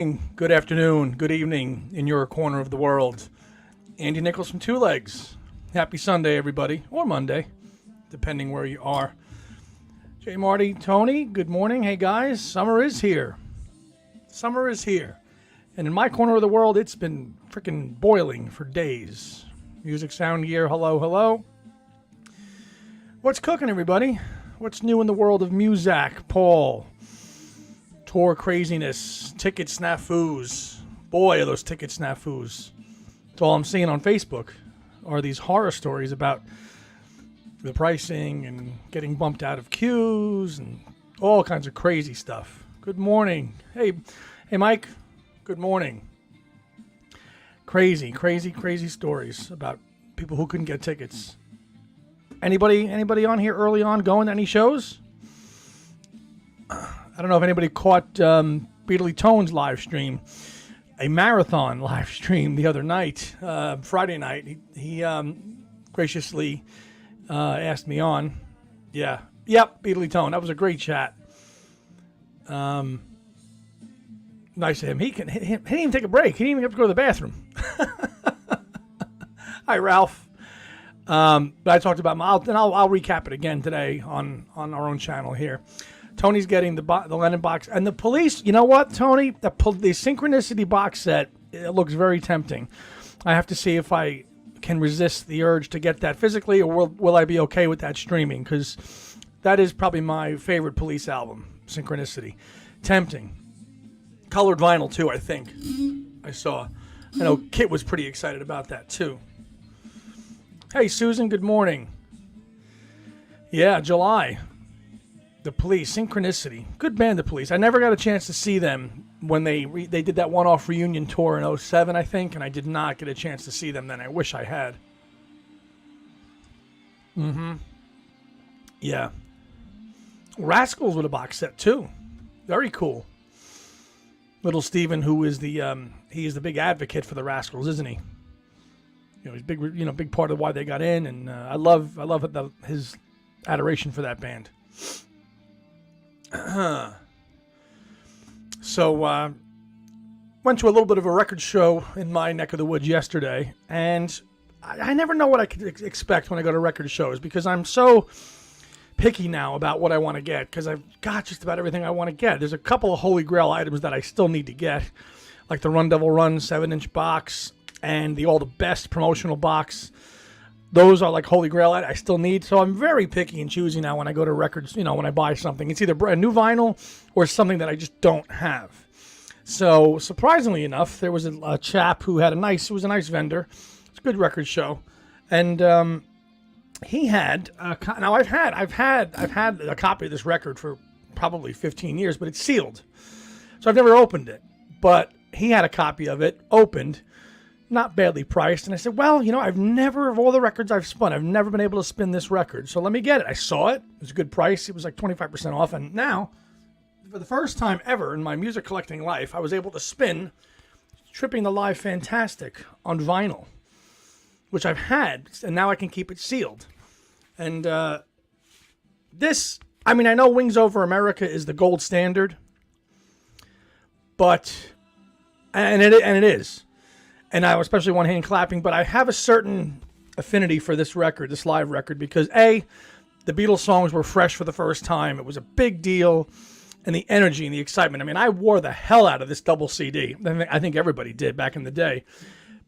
Good afternoon, good evening in your corner of the world. Andy Nichols from Two Legs. Happy Sunday, everybody, or Monday, depending where you are. Jay, Marty, Tony, good morning. Hey, guys, summer is here. Summer is here. And in my corner of the world, it's been freaking boiling for days. Music sound gear, hello, hello. What's cooking, everybody? What's new in the world of Muzak, Paul? Tour craziness, ticket snafus. Boy, are those ticket snafus. That's all I'm seeing on Facebook are these horror stories about the pricing and getting bumped out of queues and all kinds of crazy stuff. Good morning. Hey, Mike. Good morning. Crazy stories about people who couldn't get tickets. Anybody on here early on going to any shows? I don't know if anybody caught Beatley Tone's live stream, a marathon live stream the other night, Friday night. He graciously asked me on. Yep, Beatley Tone. That was a great chat. Nice of him. He didn't even take a break. He didn't even have to go to the bathroom. Hi, Ralph. But I talked about I'll recap it again today on our own channel here. Tony's getting the Lennon box. And the police, you know what, Tony? The Synchronicity box set, it looks very tempting. I have to see if I can resist the urge to get that physically, or will I be okay with that streaming? Because that is probably my favorite Police album, Synchronicity. Tempting. Colored vinyl, too, I think. I saw. I know Kit was pretty excited about that, too. Hey, Susan, good morning. Yeah, July. The Police, Synchronicity. Good band, The Police. I never got a chance to see them when they did that one-off reunion tour in 2007, I think, and I did not get a chance to see them then. I wish I had. Yeah. Rascals with a box set, too. Very cool. Little Steven, who is he is the big advocate for the Rascals, isn't he? You know, he's big part of why they got in, and I love his adoration for that band. So, went to a little bit of a record show in my neck of the woods yesterday, and I never know what I could expect when I go to record shows because I'm so picky now about what I want to get because I've got just about everything I want to get. There's a couple of holy grail items that I still need to get, like the Run Devil Run 7-inch box and the All the Best promotional box. Those are like holy grail I still need. So I'm very picky and choosy now when I go to records, when I buy something. It's either a new vinyl or something that I just don't have. So surprisingly enough, there was a chap who had it was a nice vendor. It's a good record show. And he had, now I've had a copy of this record for probably 15 years, but it's sealed. So I've never opened it. But he had a copy of it opened, not badly priced, and I said, well, of all the records I've spun, I've never been able to spin this record, so let me get it. I saw it. It was a good price. It was like 25% off, and now, for the first time ever in my music collecting life, I was able to spin Tripping the Live Fantastic on vinyl, which I've had, and now I can keep it sealed. And I know Wings Over America is the gold standard, but, and it is. And I especially want hand clapping, but I have a certain affinity for this record, this live record, because the Beatles songs were fresh for the first time. It was a big deal, and the energy and the excitement. I mean, I wore the hell out of this double CD. I think everybody did back in the day.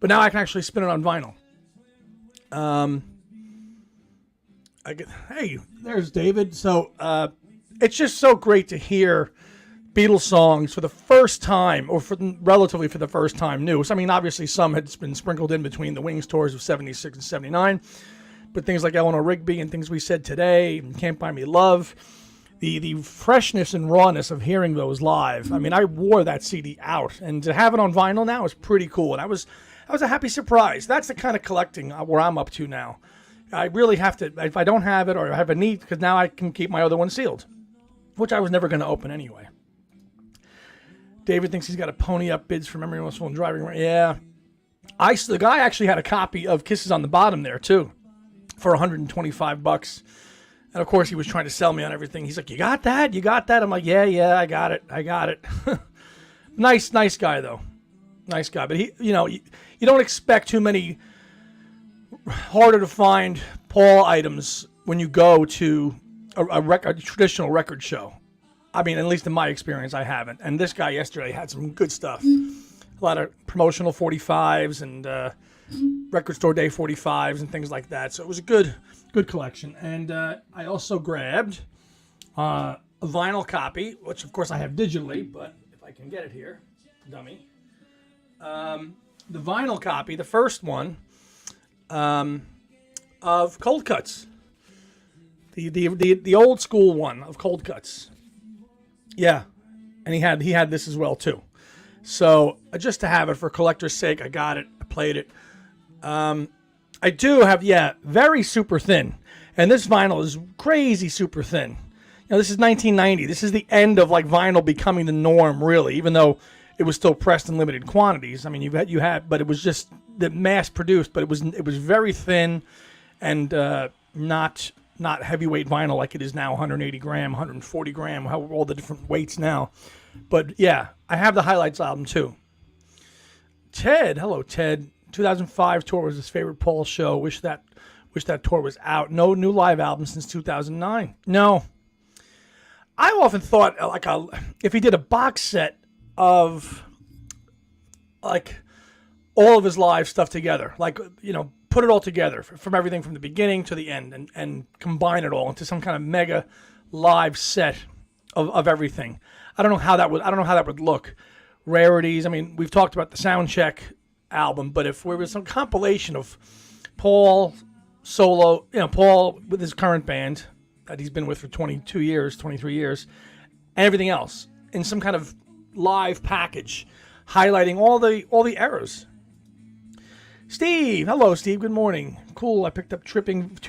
But now I can actually spin it on vinyl. Hey, there's David. So it's just so great to hear Beatles songs for the first time, or relatively for the first time new. So, I mean, obviously some had been sprinkled in between the Wings tours of 76 and 79, but things like Eleanor Rigby and Things We Said Today, and Can't Buy Me Love, the freshness and rawness of hearing those live. I mean, I wore that CD out, and to have it on vinyl now is pretty cool, and I was a happy surprise. That's the kind of collecting where I'm up to now. I really have to, if I don't have it or I have a need, because now I can keep my other one sealed, which I was never going to open anyway. David thinks he's got to pony up bids for Memory Muscle and Driving. Yeah. The guy actually had a copy of Kisses on the Bottom there, too, for $125. And, of course, he was trying to sell me on everything. He's like, you got that? You got that? I'm like, yeah, I got it. Nice guy though. Nice guy, but you don't expect too many harder to find Paul items when you go to a traditional record show. I mean, at least in my experience, I haven't. And this guy yesterday had some good stuff. A lot of promotional 45s and record store day 45s and things like that. So it was a good collection. And I also grabbed a vinyl copy, which of course I have digitally, but if I can get it here, dummy. The vinyl copy, the first one, of Cold Cuts. The old school one of Cold Cuts. Yeah. And he had this as well too. So just to have it for collector's sake, I got it. I played it. I do have, very super thin. And this vinyl is crazy super thin. You know, this is 1990. This is the end of like vinyl becoming the norm, really, even though it was still pressed in limited quantities. I mean, you had, but it was just the mass produced, but it was very thin and not heavyweight vinyl like it is now, 180 gram, 140 gram, all the different weights now. But yeah, I have the Highlights album too. Ted, hello Ted. 2005 tour was his favorite Paul show. Wish that tour was out. No new live album since 2009. No. I often thought if he did a box set of like all of his live stuff together, like, put it all together from everything from the beginning to the end and combine it all into some kind of mega live set of everything. I don't know how that would look. Rarities. I mean, we've talked about the Soundcheck album, but if there was some compilation of Paul solo, Paul with his current band that he's been with for 23 years, and everything else in some kind of live package, highlighting all the eras. Steve, hello Steve, good morning. Cool, I picked up two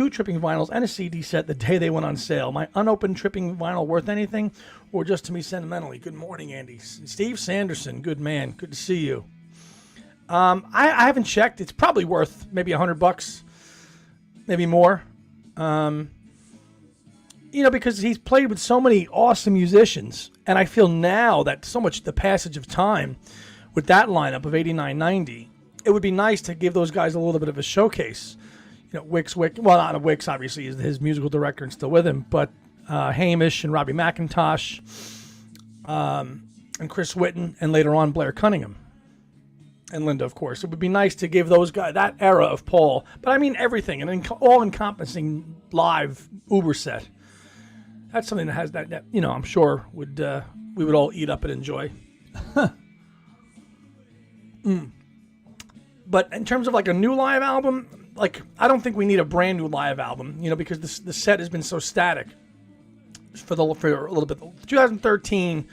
tripping vinyls and a CD set the day they went on sale. My unopened tripping vinyl worth anything, or just to me sentimentally? Good morning, Andy. Steve Sanderson, good man, good to see you. I haven't checked. It's probably worth maybe $100, maybe more. Because he's played with so many awesome musicians, and I feel now that so much the passage of time with that lineup of 89, 90, it would be nice to give those guys a little bit of a showcase. Wick, well, not Wicks, obviously, is his musical director and still with him, but Hamish and Robbie McIntosh, and Chris Whitten, and later on Blair Cunningham. And Linda, of course. It would be nice to give those guys that era of Paul, but I mean everything, an all-encompassing live Uber set. That's something that has that I'm sure we would all eat up and enjoy. But in terms of like a new live album, like I don't think we need a brand new live album, because the set has been so static for a little bit. 2013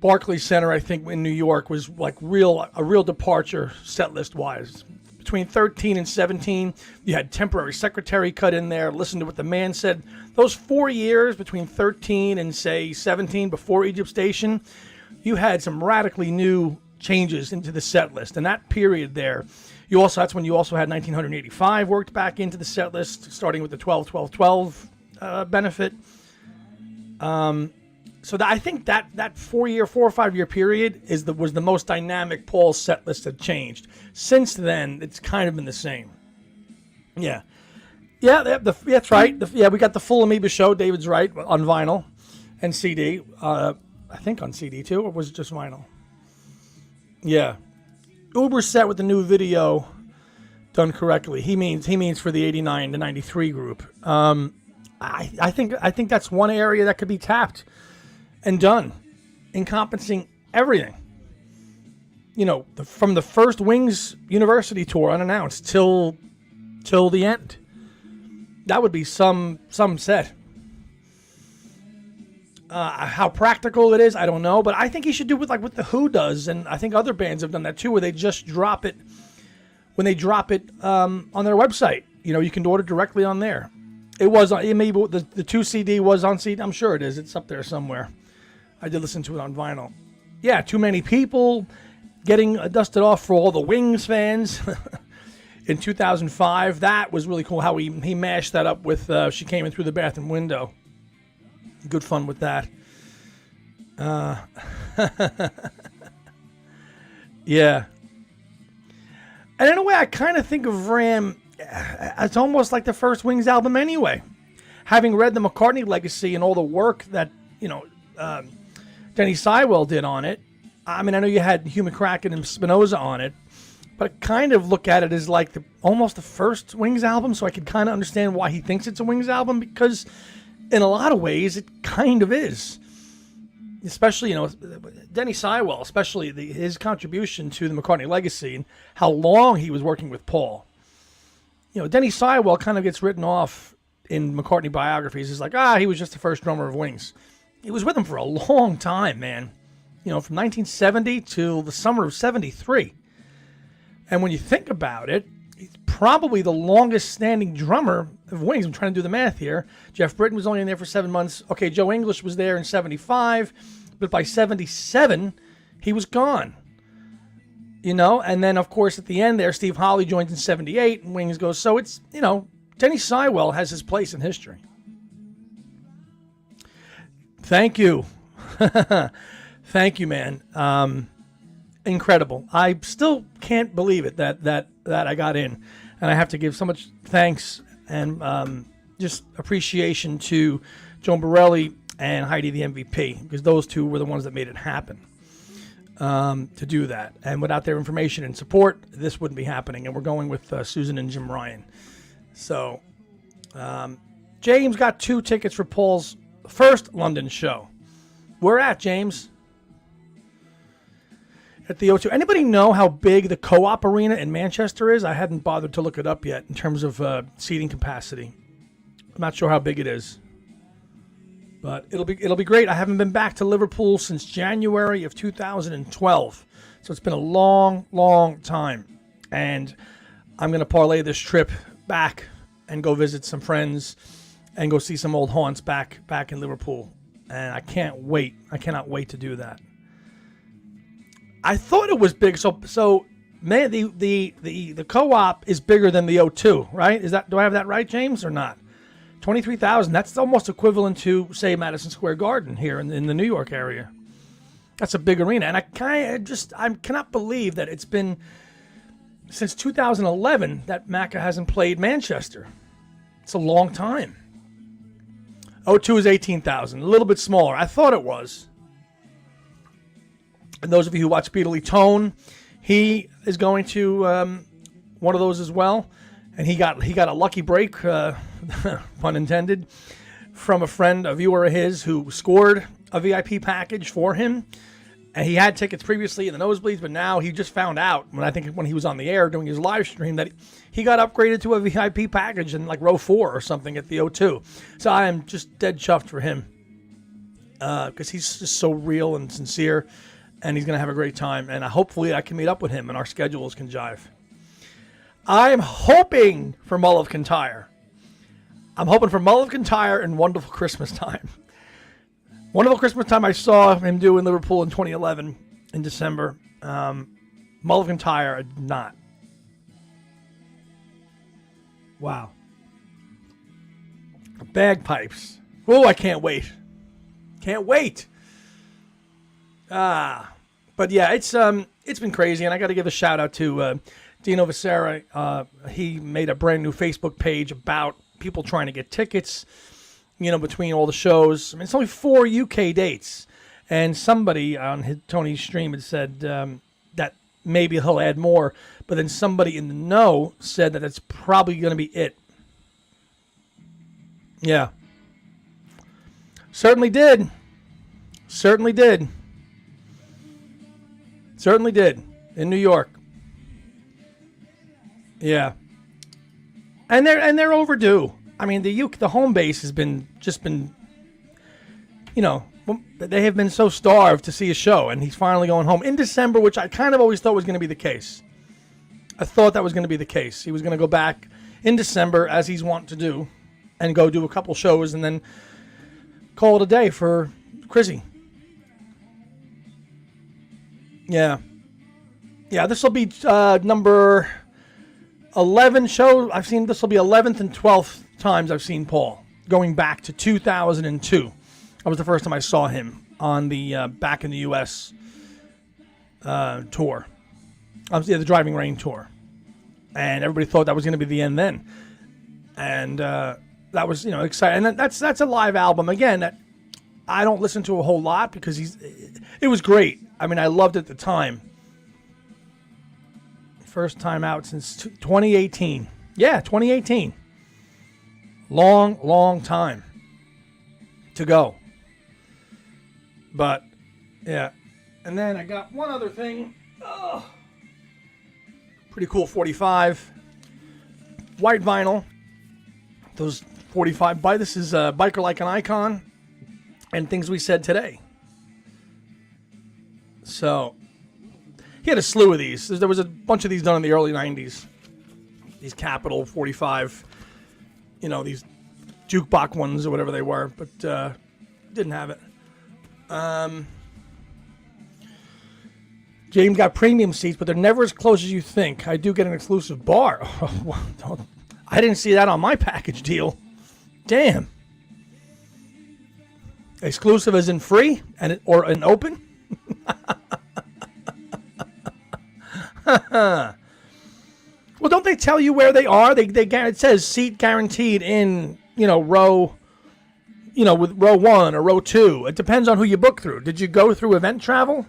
Barclays Center, I think, in New York was like a real departure set list wise. Between 13 and 17, you had Temporary Secretary cut in there. Listen to what the man said. Those 4 years between 13 and say 17 before Egypt Station, you had some radically new changes into the set list. And that period there, that's when you also had 1985 worked back into the set list, starting with the 12-12-12 benefit. So I think that 4 or 5 year period was the most dynamic Paul set list had changed. Since then, it's kind of been the same. Yeah. That's right. We got the full Amoeba show. David's right, on vinyl and CD. I think on CD too, or was it just vinyl? Yeah. Uber set with the new video done correctly. He means for the 89 to 93 group. I think that's one area that could be tapped and done, encompassing everything. From the first Wings University tour unannounced till the end. That would be some set. How practical it is, I don't know, but I think he should do with like what the Who does, and I think other bands have done that too, where they just drop it when they drop it on their website. You can order directly on there. It maybe the 2 CD was on CD. I'm sure it is. It's up there somewhere. I did listen to it on vinyl. Yeah, Too Many People, getting dusted off for all the Wings fans in 2005. That was really cool how he mashed that up with She Came In Through the Bathroom Window. Good fun with that. Yeah. And in a way, I kind of think of Ram as almost like the first Wings album anyway. Having read the McCartney legacy and all the work that, Denny Seiwell did on it. I mean, I know you had Hugh McCracken and Spinoza on it, but I kind of look at it as like almost the first Wings album, so I could kind of understand why he thinks it's a Wings album, because in a lot of ways it kind of is. Especially, Denny Seiwell, especially his contribution to the McCartney legacy and how long he was working with Paul. Denny Seiwell kind of gets written off in McCartney biographies as like, he was just the first drummer of Wings. He was with him for a long time, man. From 1970 till the summer of 73. And when you think about it, he's probably the longest standing drummer of Wings. I'm trying to do the math here. Jeff Britton was only in there for 7 months. Okay, Joe English was there in 75, but by 77, he was gone. And then, of course, at the end there, Steve Holley joins in 78, and Wings goes. So it's, Denny Seiwell has his place in history. Thank you. Thank you, man. Incredible. I still can't believe it that I got in. And I have to give so much thanks and just appreciation to Joan Borelli and Heidi the MVP, because those two were the ones that made it happen to do that. And without their information and support, this wouldn't be happening. And we're going with Susan and Jim Ryan. So James got 2 tickets for Paul's first London show. Where at, James? At the O2. Anybody know how big the Co-op Arena in Manchester is? I hadn't bothered to look it up yet in terms of seating capacity. I'm not sure how big it is, but it'll be great. I haven't been back to Liverpool since January of 2012, so it's been a long, long time. And I'm going to parlay this trip back and go visit some friends and go see some old haunts back in Liverpool. And I can't wait. I cannot wait to do that. I thought it was big. So man, the Co-op is bigger than the O2, right? Do I have that right, James, or not? 23,000. That's almost equivalent to, say, Madison Square Garden here in the New York area. That's a big arena, and I cannot believe that it's been since 2011 that Macca hasn't played Manchester. It's a long time. O2 is 18,000, a little bit smaller. I thought it was. And those of you who watch Speedily Tone, he is going to one of those as well. And he got a lucky break, pun intended, from a friend, a viewer of his, who scored a VIP package for him. And he had tickets previously in the nosebleeds, but now he just found out, when he was on the air doing his live stream, that he got upgraded to a VIP package in like row 4 or something at the O2. So I am just dead chuffed for him, because he's just so real and sincere, and he's going to have a great time. And hopefully I can meet up with him and our schedules can jive. I'm hoping for Mull of Kintyre. I'm hoping for Mull of Kintyre and Wonderful Christmas Time. Wonderful Christmas Time I saw him do in Liverpool in 2011 in December. Mull of Kintyre, I did not. Wow. Bagpipes. Oh, I can't wait. Can't wait. But yeah, it's been crazy, and I got to give a shout out to Dino Vicera. He made a brand new Facebook page about people trying to get tickets, between all the shows. I mean, it's only 4 UK dates, and somebody on Tony's stream had said that maybe he'll add more, but then somebody in the know said that that's probably going to be it. Yeah. Certainly did. Certainly did. Certainly did. In New York. Yeah. And they're overdue. I mean, the home base has been, they have been so starved to see a show, and he's finally going home in December, which I kind of always thought was going to be the case. I thought that was going to be the case. He was going to go back in December, as he's wanting to do, and go do a couple shows and then call it a day for Chrissy. Yeah. Yeah, this will be number 11 show. I've seen this will be 11th and 12th times I've seen Paul, going back to 2002. That was the first time I saw him on the Back in the U.S. Tour. The Driving Rain tour, and everybody thought that was going to be the end then, and that was exciting. And that's a live album again that I don't listen to a whole lot because it was great. I mean, I loved it at the time. First time out since 2018. Yeah, 2018. Long time to go. But, yeah. And then I got one other thing. Oh, pretty cool 45. White vinyl. Those 45. This is Biker Like an Icon and Things We Said Today. So, he had a slew of these. There was a bunch of these done in the early 90s. These Capitol 45, these jukebox ones or whatever they were, but didn't have it. James got premium seats, but they're never as close as you think. I do get an exclusive bar. I didn't see that on my package deal. Damn. Exclusive as in free or an open? Well, don't they tell you where they are? It says seat guaranteed in row, with row 1 or row 2. It depends on who you book through. Did you go through Event Travel?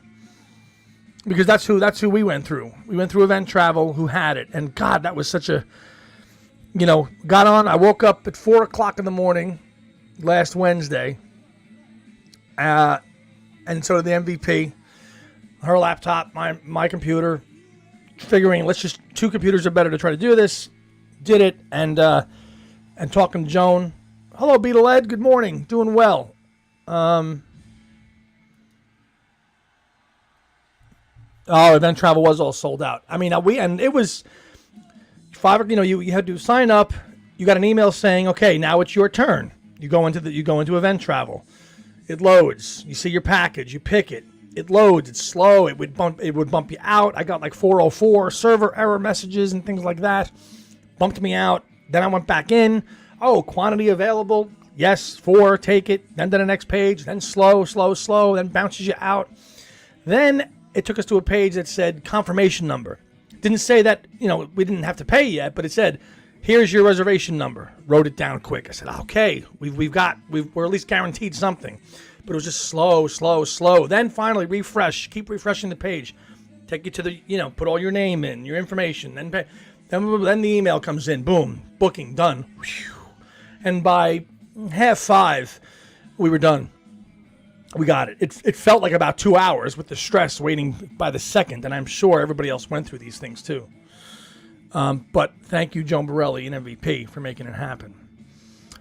Because that's who we went through. We went through Event Travel, who had it, and God, that was such a, got on. I woke up at 4:00 in the morning last Wednesday, and so did the MVP. Her laptop, my computer. Figuring two computers are better to try to do this. Did it, and talking to Joan. Hello, Beetle Ed. Good morning. Doing well. Event Travel was all sold out. I mean, it was 5. You had to sign up. You got an email saying, okay, now it's your turn. You go into Event Travel. It loads. You see your package. You pick it. It loads. It's slow. It would bump you out. I got like 404 server error messages and things like that. Bumped me out. Then I went back in. Oh, quantity available. Yes, 4. Take it. Then to the next page. Then slow. Then bounces you out. Then it took us to a page that said confirmation number. Didn't say that we didn't have to pay yet, but it said, here's your reservation number. Wrote it down quick. I said, okay, we're at least guaranteed something. But it was just slow. Then finally refresh. Keep refreshing the page. Take you to the, put all your name in, your information. Then the email comes in. Boom. Booking. Done. Whew. And by 4:30, we were done. We got it. It felt like about 2 hours with the stress waiting by the second. And I'm sure everybody else went through these things too. But thank you, Joan Borelli and MVP, for making it happen.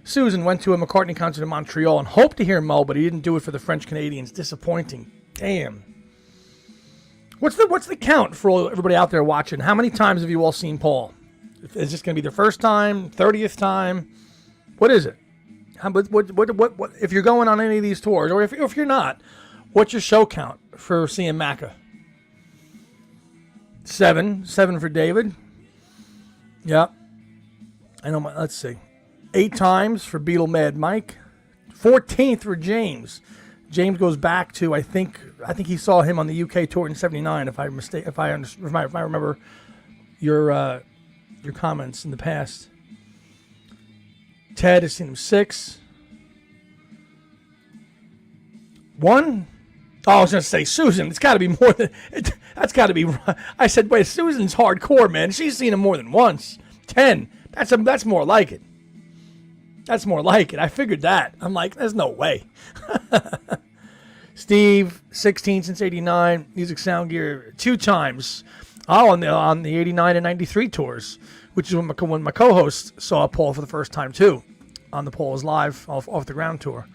Susan went to a McCartney concert in Montreal and hoped to hear Mo, but he didn't do it for the French Canadians. Disappointing. Damn. What's the count for everybody out there watching? How many times have you all seen Paul? Is this going to be the first time, 30th time? What is it? What if you're going on any of these tours, or if you're not, what's your show count for seeing Macca? 7 for David. Yep. I know. Let's see. 8 times for Beetle Mad Mike. 14th for James. James goes back to I think he saw him on the UK tour in '79. If I remember your comments in the past. Ted has seen him 6. 1. Oh, I was going to say Susan. It's got to be more than... That's got to be... I said, wait, Susan's hardcore, man. She's seen him more than once. 10. That's more like it. That's more like it. I figured that. I'm like, there's no way. Steve, 16 since 89. Music Sound Gear 2 times. Oh, on the 89 and 93 tours, which is when my co-host saw Paul for the first time too, on the Paul is Live off the ground tour.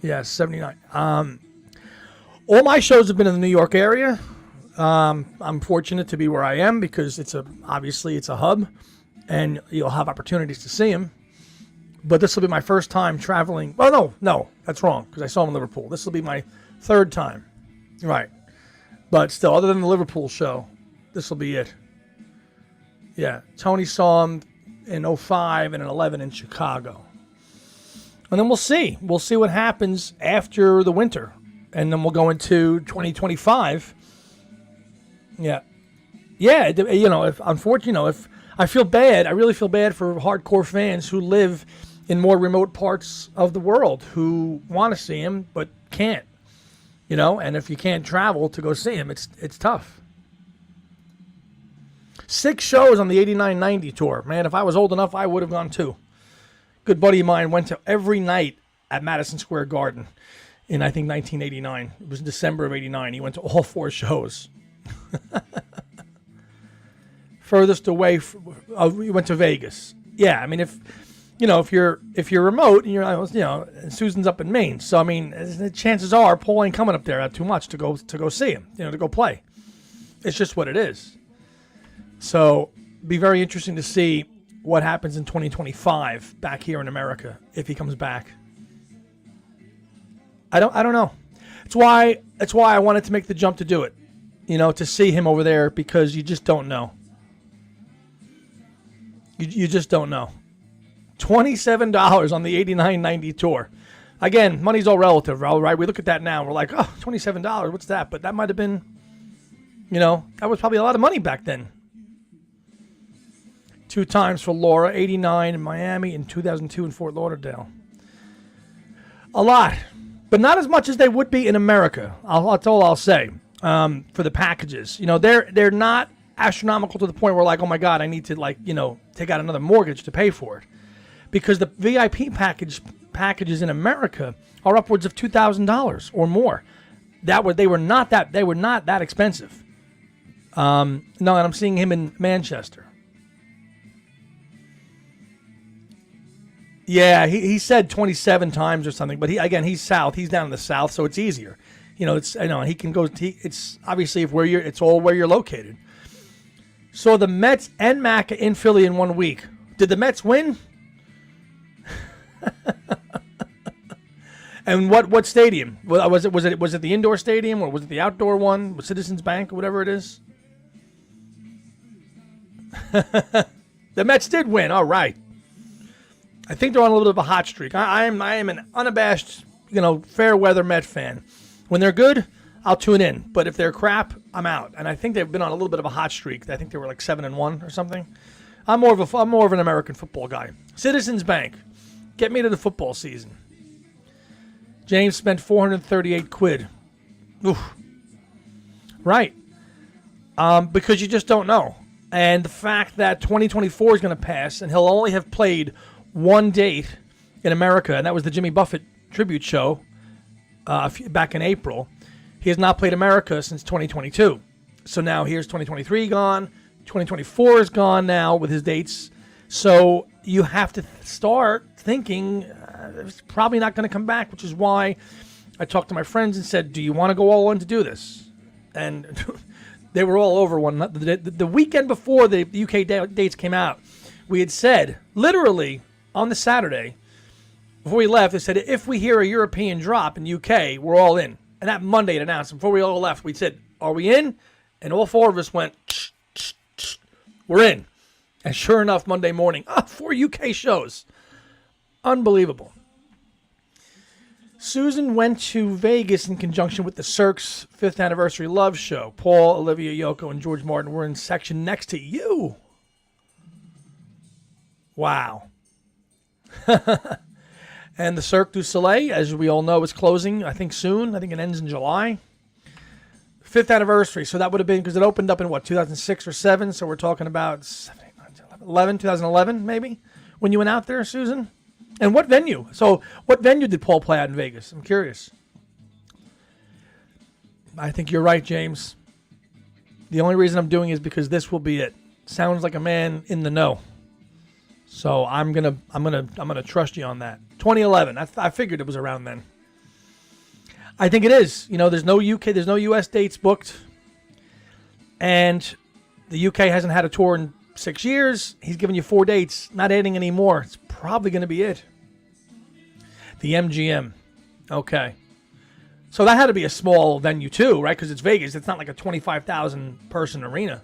Yeah, 79. All my shows have been in the New York area. I'm fortunate to be where I am because obviously it's a hub, and you'll have opportunities to see him. But this will be my first time traveling. Well, no, that's wrong because I saw him in Liverpool. This will be my 3rd time, right? But still, other than the Liverpool show, this will be it. Yeah, Tony saw him in 05 and in 11 in Chicago. And then we'll see. We'll see what happens after the winter. And then we'll go into 2025. Yeah. Yeah, if unfortunately, if I feel bad, I really feel bad for hardcore fans who live in more remote parts of the world who want to see him but can't. And if you can't travel to go see him, it's tough. 6 shows on the 89-90 tour. Man, if I was old enough, I would have gone too. Good buddy of mine went to every night at Madison Square Garden in, I think, 1989. It was December of 89. He went to all 4 shows. Furthest away, we went to Vegas. Yeah, I mean, if you're remote and you're, and Susan's up in Maine, so I mean, the chances are Paul ain't coming up there too much to go see him, to go play. It's just what it is. So, be very interesting to see what happens in 2025 back here in America if he comes back. I don't know. It's why I wanted to make the jump to do it, to see him over there, because you just don't know. You just don't know. $27 on the 89-90 tour. Again, money's all relative, right? We look at that now, we're like, oh, $27, what's that? But that might have been, that was probably a lot of money back then. 2 times for Laura, 89 in Miami and 2002 in Fort Lauderdale. A lot, but not as much as they would be in America. That's all I'll say. For the packages, they're not astronomical to the point where like, oh my God, I need to take out another mortgage to pay for it, because the VIP packages in America are upwards of $2,000 or more. They were not that expensive. No, and I'm seeing him in Manchester. Yeah, he said 27 times or something, but he's south. He's down in the south, so it's easier. He can go. It's obviously it's all where you're located. So the Mets and Mac in Philly in 1 week. Did the Mets win? And what stadium? Was it the indoor stadium, or was it the outdoor one with Citizens Bank or whatever it is? The Mets did win. All right. I think they're on a little bit of a hot streak. I am an unabashed, fair weather Met fan. When they're good, I'll tune in. But if they're crap, I'm out. And I think they've been on a little bit of a hot streak. I think they were like 7-1 or something. I'm more of an American football guy. Citizens Bank, get me to the football season. James spent 438 quid. Oof. Right. Because you just don't know. And the fact that 2024 is going to pass and he'll only have played one date in America, and that was the Jimmy Buffett tribute show back in April. He has not played America since 2022. So now here's 2023 gone. 2024 is gone now with his dates. So you have to start thinking it's probably not going to come back, which is why I talked to my friends and said, do you want to go all in to do this? And they were all over one. The weekend before the UK dates came out, we had said, literally on the Saturday, before we left, they said, if we hear a European drop in UK, we're all in. And that Monday it announced, before we all left, we said, are we in? And all 4 of us went, we're in. And sure enough, Monday morning, 4 UK shows. Unbelievable. Susan went to Vegas in conjunction with the Cirque's 5th anniversary love show. Paul, Olivia, Yoko, and George Martin were in section next to you. Wow. And the Cirque du Soleil, as we all know, is closing, I think, soon. I think it ends in July. 5th anniversary. So that would have been, because it opened up in, 2006 or 7? So we're talking about 2011, maybe, when you went out there, Susan? And what venue? So what venue did Paul play at in Vegas? I'm curious. I think you're right, James. The only reason I'm doing it is because this will be it. Sounds like a man in the know. So I'm gonna trust you on that. 2011. I figured it was around then. I think it is. There's no UK, there's no US dates booked, and the UK hasn't had a tour in 6 years. He's given you 4 dates, not adding any more. It's probably going to be it. The MGM. Okay. So that had to be a small venue too, right? Because it's Vegas. It's not like a 25,000 person arena.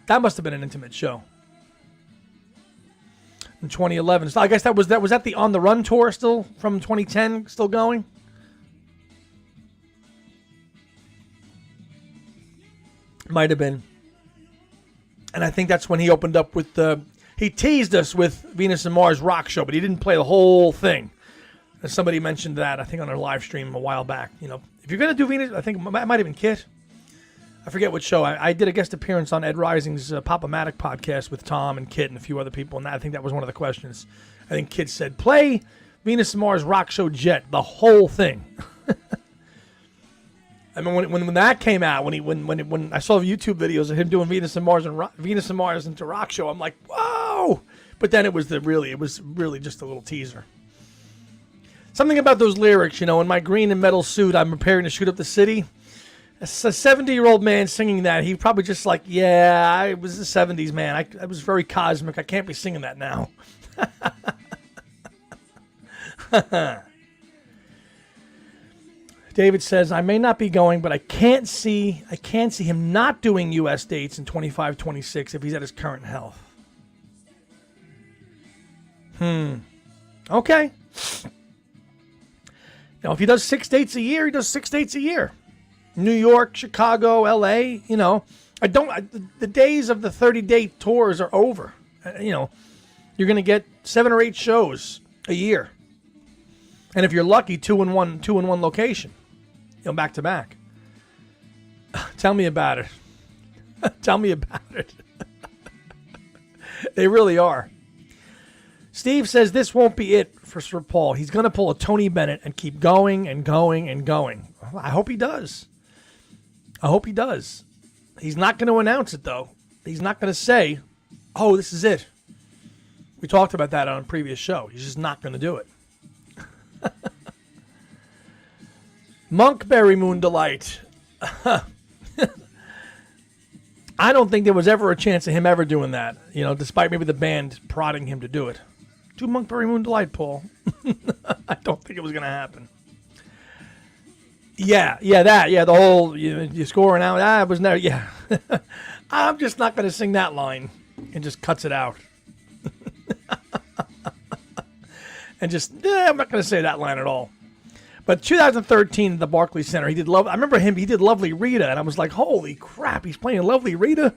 That must have been an intimate show. In 2011. So I guess that was the On the Run tour still from 2010 still going? Might have been. And I think that's when he opened up with he teased us with Venus and Mars rock show, but he didn't play the whole thing. And somebody mentioned that, I think, on our live stream a while back. You know, if you're going to do Venus, I think it might have been Kit. I forget what show. I did a guest appearance on Ed Rising's Pop-O-Matic podcast with Tom and Kit and a few other people, and I think that was one of the questions. I think Kit said, play Venus and Mars rock show Jet, the whole thing. I mean, when that came out, when I saw YouTube videos of him doing Venus and Mars into rock show, I'm like, whoa! But then it was really just a little teaser. Something about those lyrics, you know, in my green and metal suit, I'm preparing to shoot up the city. As a 70-year-old man singing that, he probably just like, yeah, I was the 70s, man. I was very cosmic. I can't be singing that now. David says, I may not be going, but I can't see him not doing U.S. dates in 25, 26 if he's at his current health. Okay. Now, if he does 6 dates a year, he does 6 dates a year. New York, Chicago, L.A., you know. The days of the 30-date tours are over. You know, you're going to get 7 or 8 shows a year. And if you're lucky, 2 in one location. You know, back to back. Tell me about it. Tell me about it. They really are. Steve says this won't be it for Sir Paul. He's going to pull a Tony Bennett and keep going and going and going. I hope he does. I hope he does. He's not going to announce it, though. He's not going to say, oh, this is it. We talked about that on a previous show. He's just not going to do it. Monkberry Moon Delight. I don't think there was ever a chance of him ever doing that, you know, despite maybe the band prodding him to do it. Do Monkberry Moon Delight, Paul. I don't think it was going to happen. The whole, you scoring out, it was never, I'm just not going to sing that line, and just cuts it out. And just, I'm not going to say that line at all. But 2013 at the Barclays Center, I remember him, he did Lovely Rita, and I was like, holy crap, he's playing Lovely Rita?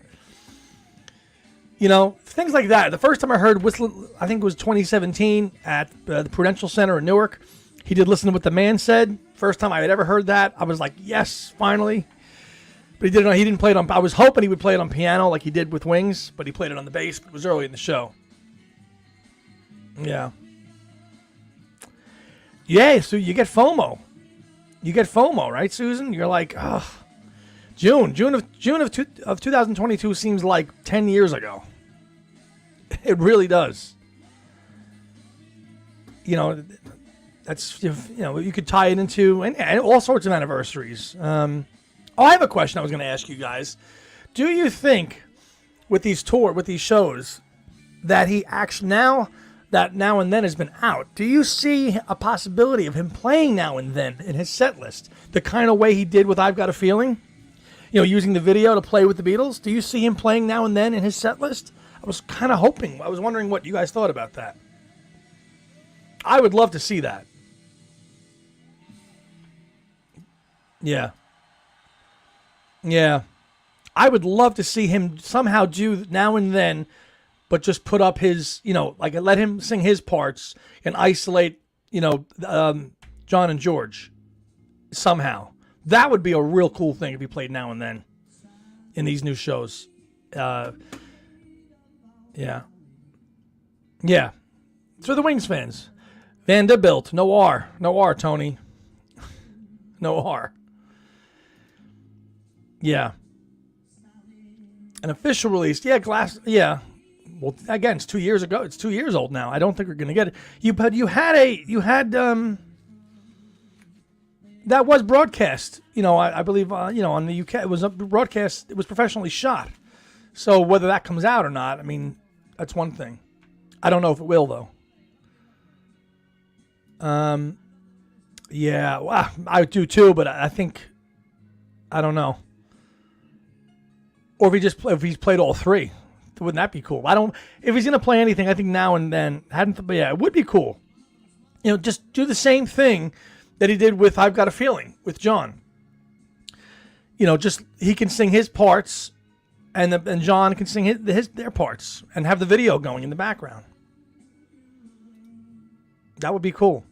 You know, things like that. The first time I heard Whistle, I think it was 2017 at the Prudential Center in Newark. He did Listen to What the Man Said. First time I had ever heard that. I was like, yes, finally. But he didn't play it on, I was hoping he would play it on piano like he did with Wings, but he played it on the bass. But it was early in the show. Yeah. Yeah, so you get FOMO. You get FOMO, right, Susan? You're like, ugh. June of 2022 seems like 10 years ago. It really does. You know, that's, you know, you could tie it into and all sorts of anniversaries. I have a question I was going to ask you guys. Do you think with these shows that he actually that Now and Then has been out, do you see a possibility of him playing Now and Then in his set list the kind of way he did with I've Got a Feeling? You know, using the video to play with the Beatles. Do you see him playing Now and Then in his set list? I was kind of hoping. I was wondering what you guys thought about that. I would love to see that. Yeah. Yeah. I would love to see him somehow do Now and Then, but just put up his, you know, like let him sing his parts and isolate, you know, John and George somehow. That would be a real cool thing if he played Now and Then in these new shows. Yeah. Yeah. So the Wings fans. Vanderbilt. No R. No R, Tony. No R. Yeah. An official release. Yeah, Glass. Yeah. Well, again, it's 2 years ago. It's 2 years old now. I don't think we're going to get it. That was broadcast, you know, I believe, you know, on the UK, it was a broadcast, it was professionally shot. So whether that comes out or not, I mean, that's one thing. I don't know if it will, though. Yeah, well, I do too, but I think, I don't know. Or if he's played all three, wouldn't that be cool? If he's going to play anything, I think Now and Then, it would be cool. You know, just do the same thing that he did with I've Got a Feeling with John. just he can sing his parts, and John can sing their parts, and have the video going in the background. That would be cool.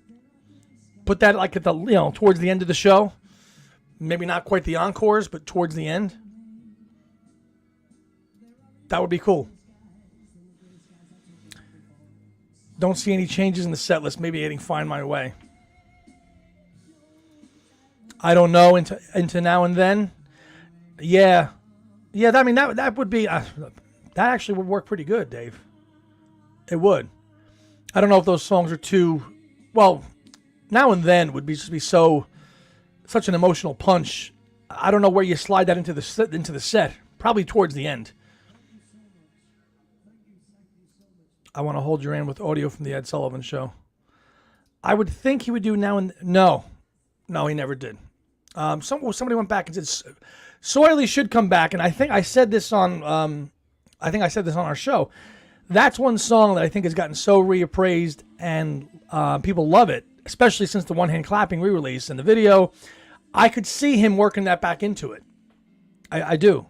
Put that like at the towards the end of the show. Maybe not quite the encores, but towards the end. That would be cool. Don't see any changes in the set list. Maybe adding Find My Way. I don't know into Now and Then. Yeah. I mean that would be that actually would work pretty good, Dave. It would. I don't know if those songs are too well. Now and Then would be such an emotional punch. I don't know where you slide that into the set. Probably towards the end. I Want to Hold Your Hand with audio from the Ed Sullivan Show. I would think he would do Now and No, he never did. Somebody went back and said Soily should come back, and I think I said this on our show. That's one song that I think has gotten so reappraised, and people love it, especially since the One Hand Clapping re-release and the video. I could see him working that back into it. I do.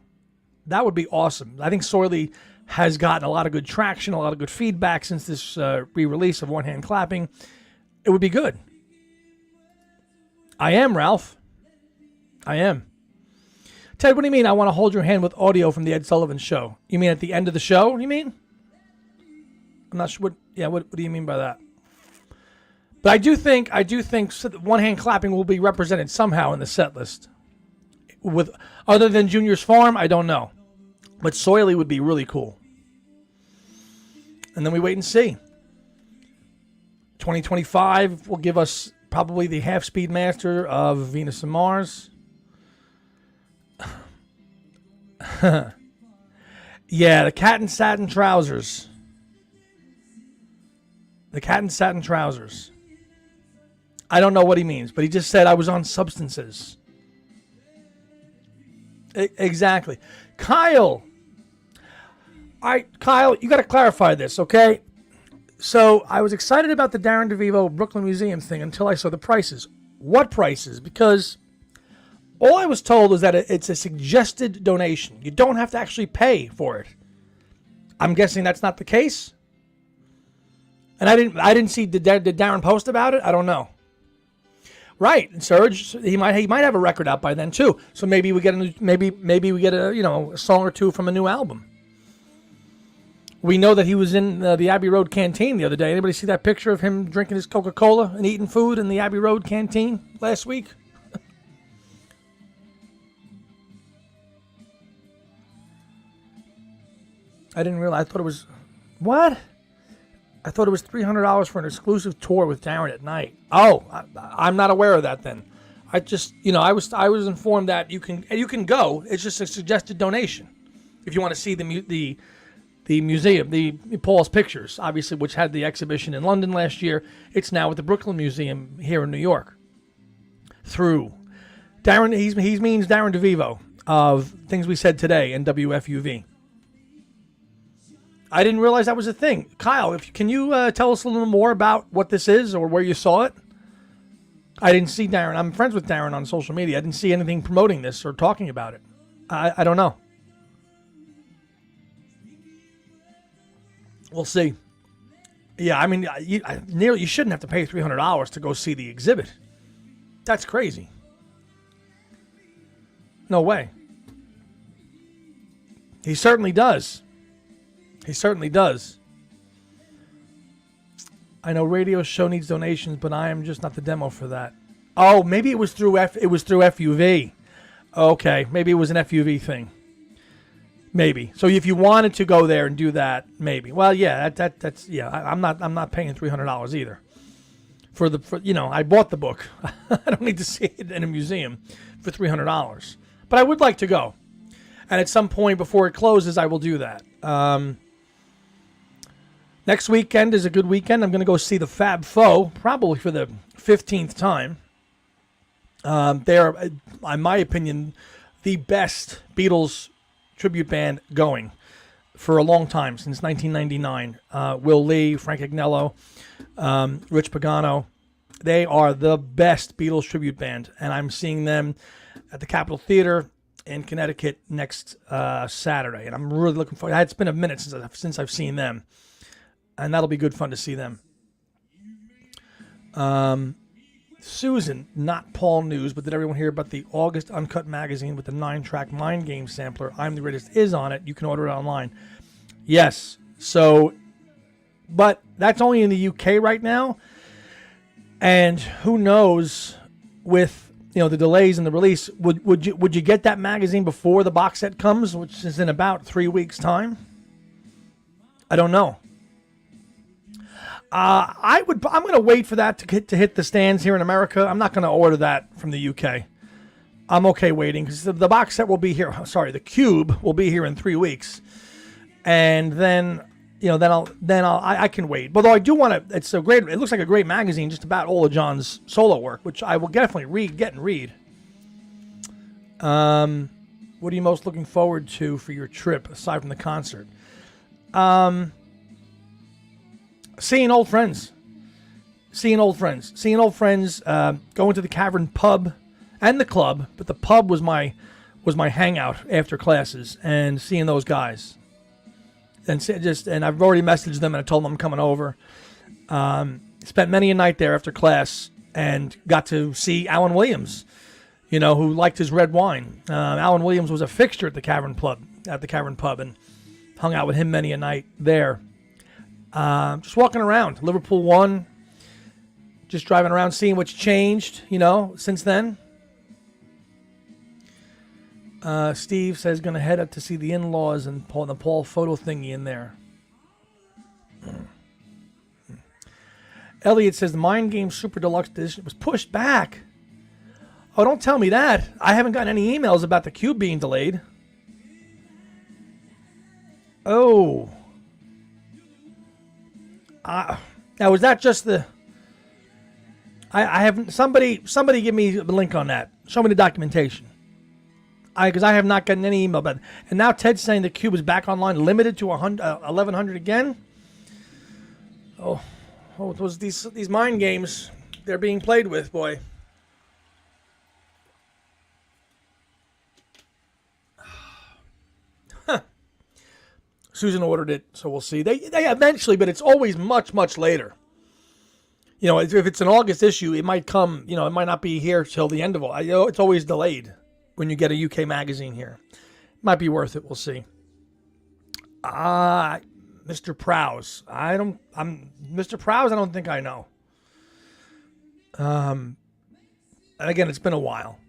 That would be awesome. I think Soily has gotten a lot of good traction, a lot of good feedback since this re-release of One Hand Clapping. It would be good. I am, Ralph. I am. Ted, what do you mean I want to hold your hand with audio from the Ed Sullivan Show? You mean at the end of the show, you mean? I'm not sure. What do you mean by that? But I do think One Hand Clapping will be represented somehow in the set list. Other than Junior's Farm, I don't know. But Soily would be really cool. And then we wait and see. 2025 will give us probably the half-speed master of Venus and Mars. Yeah, the Cat in Satin Trousers. The Cat in Satin Trousers. I don't know what he means, but he just said I was on substances. Exactly. Kyle. All right, Kyle, you got to clarify this, okay? So I was excited about the Darren DeVivo Brooklyn Museum thing until I saw the prices. What prices? Because all I was told was that it's a suggested donation. You don't have to actually pay for it. I'm guessing that's not the case. And I didn't see, did Darren post about it? I don't know. Right, Serge, he might have a record out by then too. So maybe we get a song or two from a new album. We know that he was in the Abbey Road Canteen the other day. Anybody see that picture of him drinking his Coca-Cola and eating food in the Abbey Road Canteen last week? I didn't realize. I thought it was what? I thought it was $300 for an exclusive tour with Darren at night. Oh, I'm not aware of that then. I just, I was informed that you can go. It's just a suggested donation if you want to see the museum, the Paul's Pictures, obviously, which had the exhibition in London last year. It's now at the Brooklyn Museum here in New York. Through Darren, he means Darren DeVivo of Things We Said Today and WFUV. I didn't realize that was a thing. Kyle, can you tell us a little more about what this is or where you saw it? I didn't see Darren. I'm friends with Darren on social media. I didn't see anything promoting this or talking about it. I don't know. We'll see. Yeah, I mean, you shouldn't have to pay $300 to go see the exhibit. That's crazy. No way. He certainly does. He certainly does. I know radio show needs donations, but I am just not the demo for that. Oh, maybe it was through FUV. Okay, maybe it was an FUV thing. Maybe. So if you wanted to go there and do that, maybe. Well, yeah, that's yeah. I'm not paying $300 either. For I bought the book. I don't need to see it in a museum for $300. But I would like to go, and at some point before it closes, I will do that. Next weekend is a good weekend. I'm going to go see the Fab Four, probably for the 15th time. They're, in my opinion, the best Beatles tribute band going for a long time, since 1999. Will Lee, Frank Agnello, Rich Pagano. They are the best Beatles tribute band, and I'm seeing them at the Capitol Theater in Connecticut next Saturday, and I'm really looking forward. It's been a minute since I've seen them, and that'll be good fun to see them. Susan, not Paul News, but did everyone hear about the August Uncut magazine with the 9-track Mind Game sampler? I'm the Greatest is on it. You can order it online. Yes. So, but that's only in the UK right now, and who knows with the delays in the release. Would you get that magazine before the box set comes, which is in about 3 weeks' time? I don't know. I'm going to wait for that to hit the stands here in America. I'm not going to order that from the UK. I'm okay waiting because the box set will be here. Sorry, the Cube will be here in 3 weeks, and then I can wait. Although I do want to. It's so great. It looks like a great magazine, just about all of John's solo work, which I will definitely read. What are you most looking forward to for your trip aside from the concert? Seeing old friends, going to the Cavern pub and the club, but the pub was my hangout after classes, and seeing those guys, and I've already messaged them and I told them I'm coming over. Spent many a night there after class and got to see Alan Williams, who liked his red wine. Alan Williams was a fixture at the Cavern pub, and hung out with him many a night there. Just walking around. Liverpool won. Just driving around, seeing what's changed, since then. Steve says going to head up to see the in-laws and the Paul photo thingy in there. Elliot says the Mind Game Super Deluxe Edition was pushed back. Oh, don't tell me that. I haven't gotten any emails about the Cube being delayed. Oh. Now, was that just the... I haven't... Somebody give me the link on that. Show me the documentation. Because I have not gotten any email about it. And now Ted's saying the Cube is back online, limited to 1,100 again. Oh, it was these mind games. They're being played with, boy. Susan ordered it, so we'll see. They eventually, but it's always much, much later. If it's an August issue, it might come, it might not be here till the end of all. It's always delayed when you get a UK magazine here. Might be worth it, we'll see. Mr. Prowse. Mr. Prowse, I don't think I know. Again, it's been a while.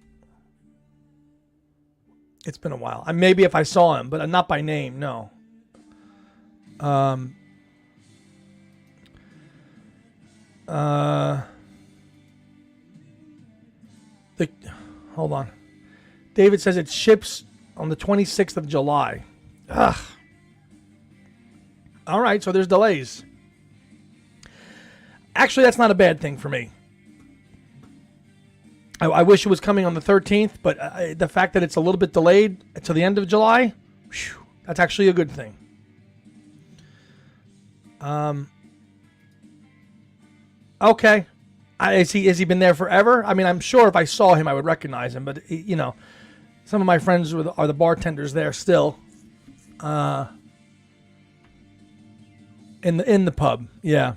Maybe if I saw him, but not by name, no. Hold on. David says it ships on the 26th of July. Ugh. All right, so there's delays. Actually, that's not a bad thing for me. I wish it was coming on the 13th, but the fact that it's a little bit delayed to the end of July, that's actually a good thing. Okay. Has he been there forever? I mean, I'm sure if I saw him, I would recognize him. But, some of my friends are the bartenders there still. In the pub. Yeah.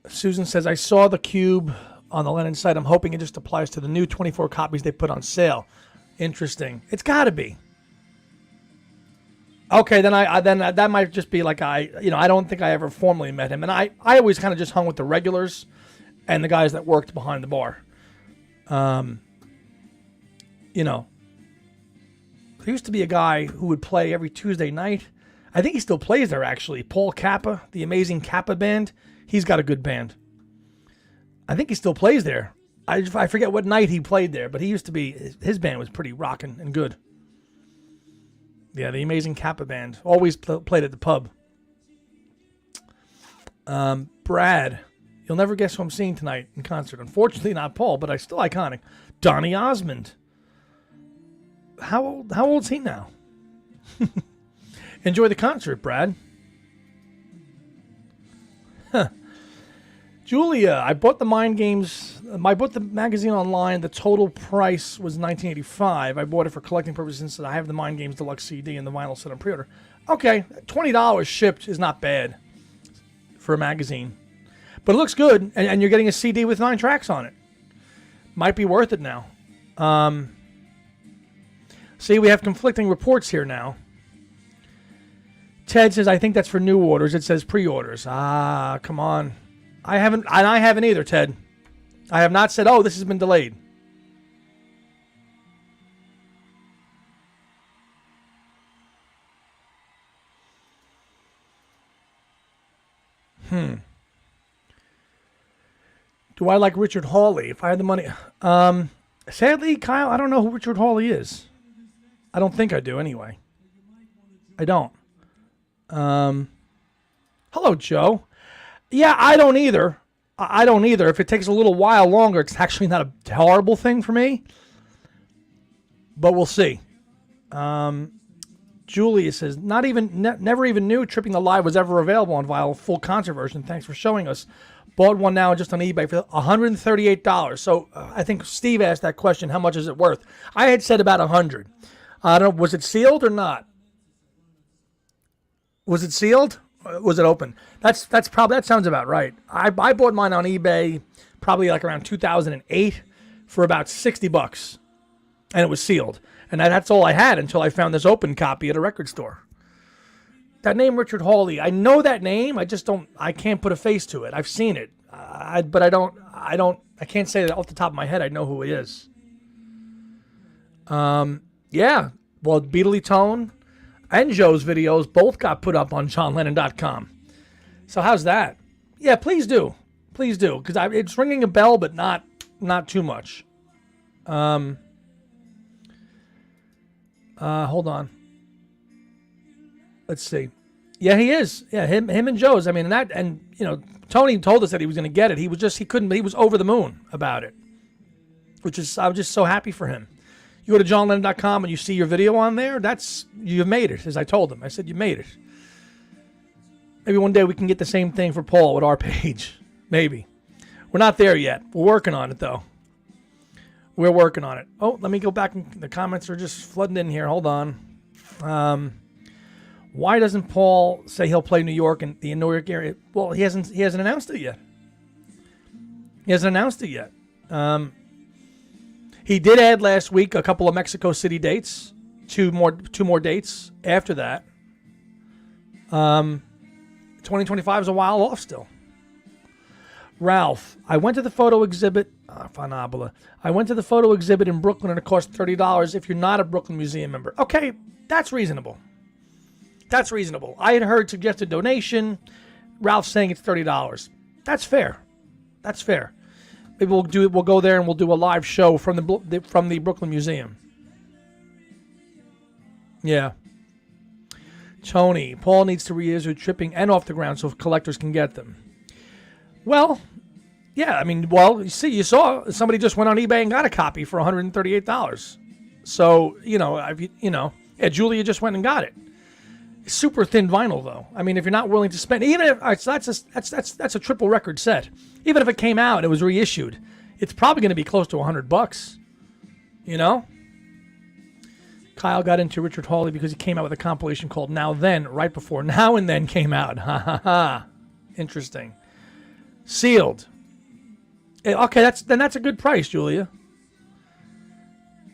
Susan says, I saw the Cube on the Lennon site. I'm hoping it just applies to the new 24 copies they put on sale. Interesting. It's got to be. Okay, then that might just be like I don't think I ever formally met him, and I always kind of just hung with the regulars and the guys that worked behind the bar. There used to be a guy who would play every Tuesday night. I think he still plays there actually. Paul Kappa, the amazing Kappa band. He's got a good band. I think he still plays there. I forget what night he played there, but his band was pretty rocking and good. Yeah, the amazing Kappa band. Always played at the pub. Brad, you'll never guess who I'm seeing tonight in concert. Unfortunately, not Paul, but still iconic. Donny Osmond. How old's he now? Enjoy the concert, Brad. Huh. Julia, I bought the Mind Games. I bought the magazine online. The total price was $19.85. I bought it for collecting purposes since I have the Mind Games Deluxe CD and the vinyl set on pre-order. Okay, $20 shipped is not bad for a magazine. But it looks good, and you're getting a CD with 9 tracks on it. Might be worth it now. See, we have conflicting reports here now. Ted says, I think that's for new orders. It says pre-orders. Ah, come on. I haven't either, Ted. I have not said, oh, this has been delayed. Do I like Richard Hawley? If I had the money. Sadly, Kyle, I don't know who Richard Hawley is. I don't think I do anyway. I don't. Hello, Joe. Yeah, I don't either. I don't either. If it takes a little while longer, it's actually not a horrible thing for me. But we'll see. Julia says, never even knew Tripping the Live was ever available on vinyl, full concert version. Thanks for showing us. Bought one now just on eBay for $138. So I think Steve asked that question, how much is it worth? I had said about $100. I don't know, was it sealed or not? Was it sealed? Was it open? That sounds about right. I bought mine on eBay probably like around 2008 for about $60, and it was sealed. And that's all I had until I found this open copy at a record store. That name, Richard Hawley, I know that name. I can't put a face to it. I've seen it, but I can't say that off the top of my head. I know who he is. Yeah. Well, Beatley Tone and Joe's videos both got put up on JohnLennon.com. So how's that? Yeah, please do. Please do. Because it's ringing a bell, but not too much. Hold on. Let's see. Yeah, he is. Yeah, him and Joe's. I mean, Tony told us that he was going to get it. He was over the moon about it. I was just so happy for him. You go to JohnLennon.com and you see your video on there, you've made it, as I told him. I said, you made it. Maybe one day we can get the same thing for Paul with our page. Maybe. We're not there yet. We're working on it, though. We're working on it. Oh, let me go back. The comments are just flooding in here. Hold on. Why doesn't Paul say he'll play New York and the New York area? Well, he hasn't announced it yet. He did add last week a couple of Mexico City dates, two more dates after that. 2025 is a while off still. Ralph, I went to the photo exhibit. I went to the photo exhibit in Brooklyn and it cost $30 if you're not a Brooklyn Museum member. Okay, that's reasonable. I had heard suggested donation. Ralph saying it's $30. That's fair. Maybe we'll go there and we'll do a live show from the Brooklyn Museum. Yeah. Tony, Paul needs to reissue Tripping and Off the Ground so collectors can get them. Well, yeah, I mean, you saw somebody just went on eBay and got a copy for $138. So, yeah, Julia just went and got it. It's super thin vinyl, though. I mean, if you're not willing to spend, even if so that's a triple record set. Even if it came out and it was reissued, it's probably going to be close to $100. Kyle got into Richard Hawley because he came out with a compilation called Now Then, right before Now and Then came out. Ha ha ha. Interesting. Sealed. Okay, that's a good price, Julia.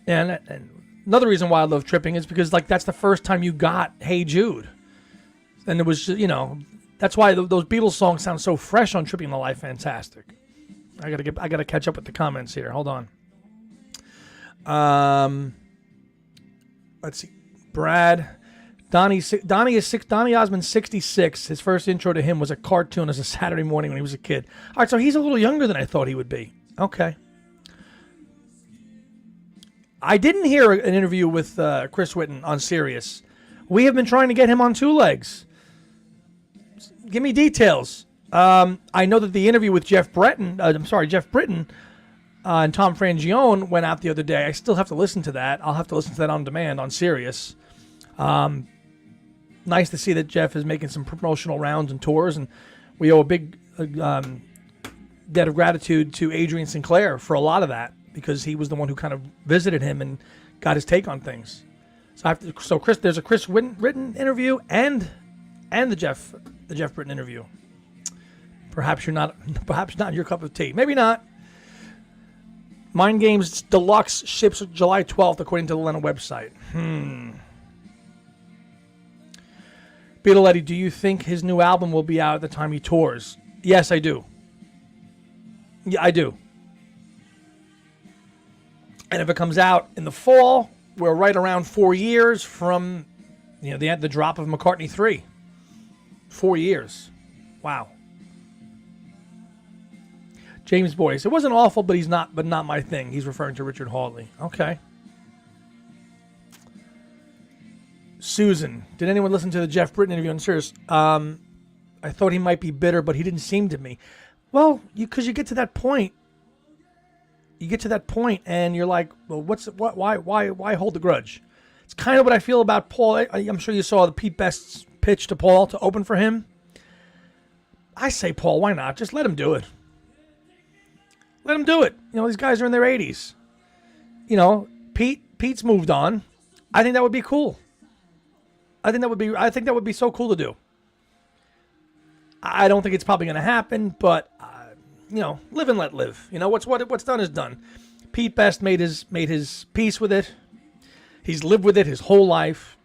And another reason why I love Tripping is because that's the first time you got Hey Jude, and it was that's why those Beatles songs sound so fresh on Tripping the Life. Fantastic. I gotta catch up with the comments here. Hold on. Let's see. Brad, Donnie Osmond's 66. His first intro to him was a cartoon as a Saturday morning when he was a kid. All right, so he's a little younger than I thought he would be. Okay. I didn't hear an interview with Chris Whitten on Sirius. We have been trying to get him on Two Legs. Give me details. I know that the interview with Jeff Britton and Tom Frangione went out the other day. I still have to listen to that. I'll have to listen to that on demand on Sirius. Nice to see that Jeff is making some promotional rounds and tours, and we owe a big debt of gratitude to Adrian Sinclair for a lot of that, because he was the one who kind of visited him and got his take on things. So Chris, there's a Chris Britton interview and the Jeff Britton interview. Perhaps not your cup of tea. Maybe not. Mind Games Deluxe ships July 12th, according to the Lennon website. Beetle Eddie, do you think his new album will be out at the time he tours? Yes, I do. Yeah, I do. And if it comes out in the fall, we're right around 4 years from the drop of McCartney 3. 4 years. Wow. James Boyce, it wasn't awful, but not my thing. He's referring to Richard Hawley. Okay. Susan, did anyone listen to the Jeff Britton interview on Sirius? I thought he might be bitter, but he didn't seem to me. Well, because you get to that point. You get to that point, and you're like, well, why hold the grudge? It's kind of what I feel about Paul. I'm sure you saw the Pete Best's pitch to Paul to open for him. I say, Paul, why not? Just let him do it. Let him do it. These guys are in their 80s. Pete's moved on. I think that would be cool. I think that would be so cool to do. I don't think it's probably going to happen, but live and let live. What's done is done. Pete Best made his peace with it. He's lived with it his whole life.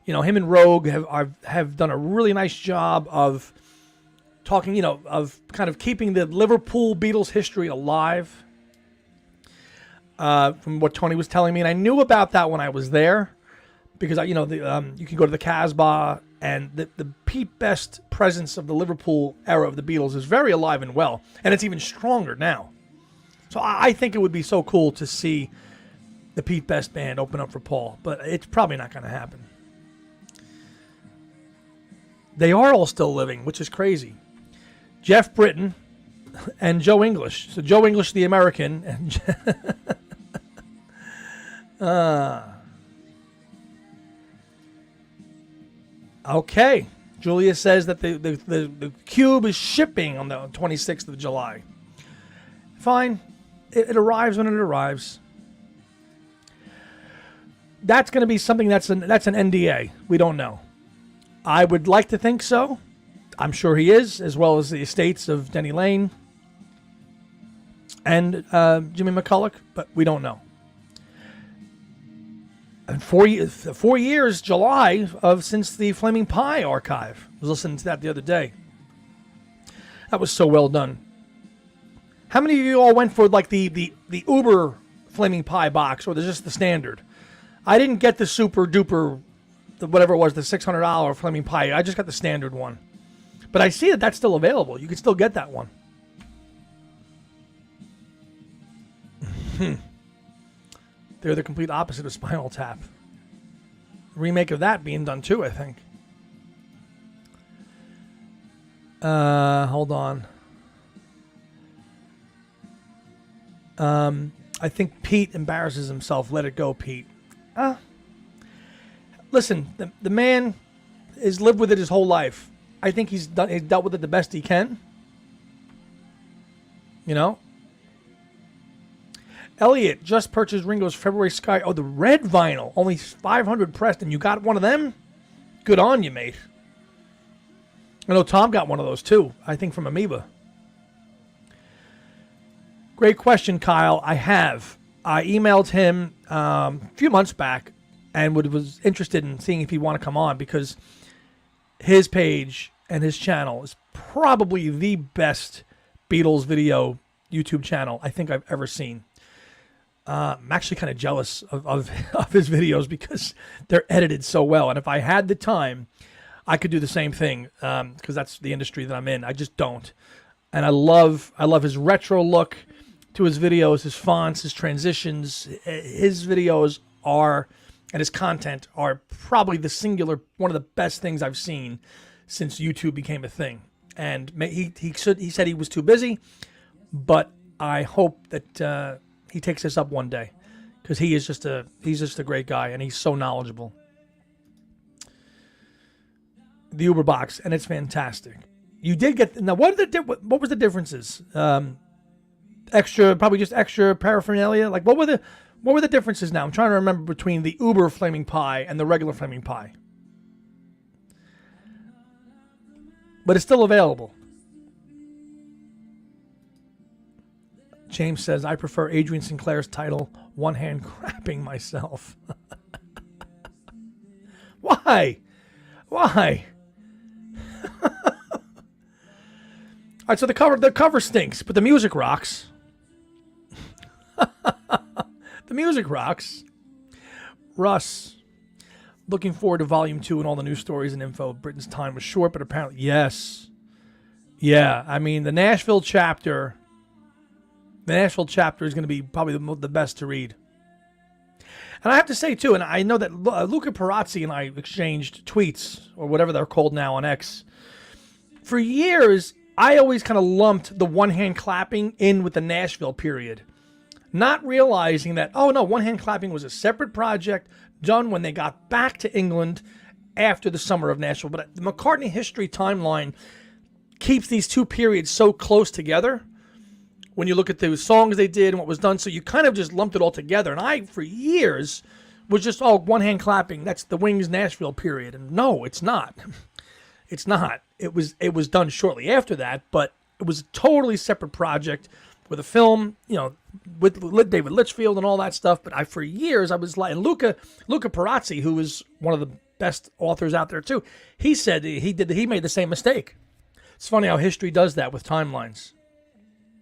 Him and Rogue have done a really nice job of talking, of kind of keeping the Liverpool Beatles history alive. From what Tony was telling me, and I knew about that when I was there, because you can go to the Casbah, and the Pete Best presence of the Liverpool era of the Beatles is very alive and well, and it's even stronger now. So I think it would be so cool to see the Pete Best band open up for Paul, but it's probably not going to happen. They are all still living, which is crazy. Jeff Britton and Joe English. So Joe English, the American, and okay. Julia says that the cube is shipping on the 26th of July. Fine. It arrives when it arrives. That's going to be something that's an NDA. We don't know. I would like to think so. I'm sure he is, as well as the estates of Denny Lane and Jimmy McCulloch, but we don't know. And 4 years, July, since the Flaming Pie archive. I was listening to that the other day. That was so well done. How many of you all went for like the Uber Flaming Pie box, or just the standard? I didn't get the super duper, whatever it was, the $600 Flaming Pie. I just got the standard one. But I see that that's still available. You can still get that one. They're the complete opposite of Spinal Tap. Remake of that being done too, I think. Hold on. I think Pete embarrasses himself. Let it go, Pete. Listen, the man has lived with it his whole life. I think he's dealt with it the best he can. Elliot just purchased Ringo's February Sky. Oh, the red vinyl. Only 500 pressed, and you got one of them? Good on you, mate. I know Tom got one of those, too. I think from Amoeba. Great question, Kyle. I have. I emailed him a few months back and was interested in seeing if he'd want to come on, because his page and his channel is probably the best Beatles video YouTube channel I think I've ever seen. I'm actually kind of jealous of his videos because they're edited so well. And if I had the time, I could do the same thing because that's the industry that I'm in. I just don't. And I love his retro look to his videos, his fonts, his transitions. His videos and his content are probably one of the best things I've seen since YouTube became a thing. And he said he was too busy, but I hope that he takes this up one day, because he's just a great guy, and he's so knowledgeable. The Uber box, and it's fantastic. You did get now. What was the differences? Probably just extra paraphernalia. Like what were the differences? Now I'm trying to remember between the Uber flaming pie and the regular flaming pie. But it's still available. James says, I prefer Adrian Sinclair's title, One Hand Crapping Myself. Why? Why? All right, so the cover stinks, but the music rocks. The music rocks. Russ, looking forward to Volume 2 and all the news stories and info. Britain's time was short, but apparently, yes. Yeah, I mean, the Nashville chapter is going to be probably the best to read. And I have to say, too, and I know that Luca Perazzi and I exchanged tweets, or whatever they're called now on X. For years, I always kind of lumped the one-hand clapping in with the Nashville period. Not realizing that, oh no, one-hand clapping was a separate project done when they got back to England after the summer of Nashville. But the McCartney history timeline keeps these two periods so close together when you look at the songs they did and what was done. So you kind of just lumped it all together. And I, for years, was just, one-hand clapping. That's the Wings Nashville period. And no, it's not. It's not. It was done shortly after that, but it was a totally separate project with a film, with David Litchfield and all that stuff. But for years, I was like, and Luca Perazzi, who is one of the best authors out there too, he said he made the same mistake. It's funny how history does that with timelines.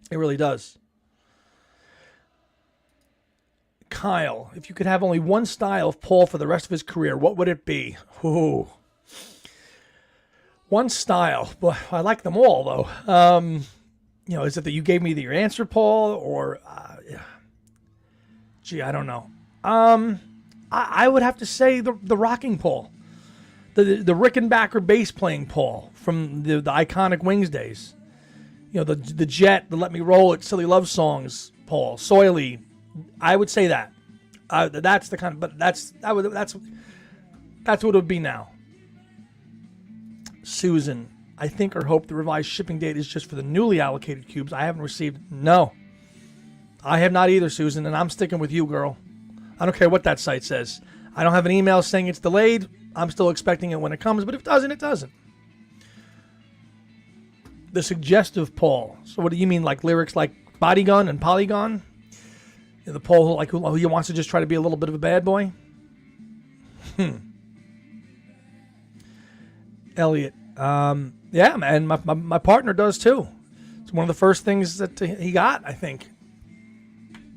It really does. Kyle, if you could have only one style of Paul for the rest of his career, what would it be? Ooh. One style. Well, I like them all, though. Is it that you gave me your answer, Paul, or... I don't know. I would have to say the rocking Paul. The Rickenbacker bass playing Paul from the iconic Wings days. The Jet, the Let Me Roll It, Silly Love Songs, Paul, Soily. I would say that. That's the kind of... But that's what it would be now. Susan, I think or hope the revised shipping date is just for the newly allocated cubes. I haven't received... No. I have not either, Susan, and I'm sticking with you, girl. I don't care what that site says. I don't have an email saying it's delayed. I'm still expecting it when it comes, but if it doesn't, it doesn't. The suggestive Paul. So what do you mean, like lyrics like Bodygun and Polygon? The Paul who wants to just try to be a little bit of a bad boy? Elliot. Yeah, man, my partner does too. It's one of the first things that he got, I think.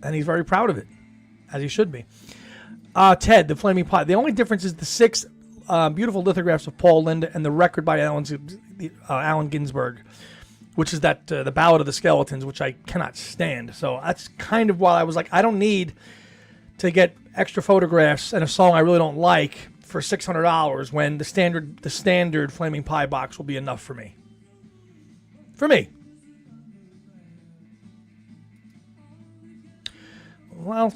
And he's very proud of it, as he should be. Ted, the Flaming Pie. The only difference is the 6 beautiful lithographs of Paul Linda and the record by Allen Ginsberg, which is that the Ballad of the Skeletons, which I cannot stand. So that's kind of why I was like, I don't need to get extra photographs and a song I really don't like for $600 when the standard Flaming Pie box will be enough for me. For me. Well,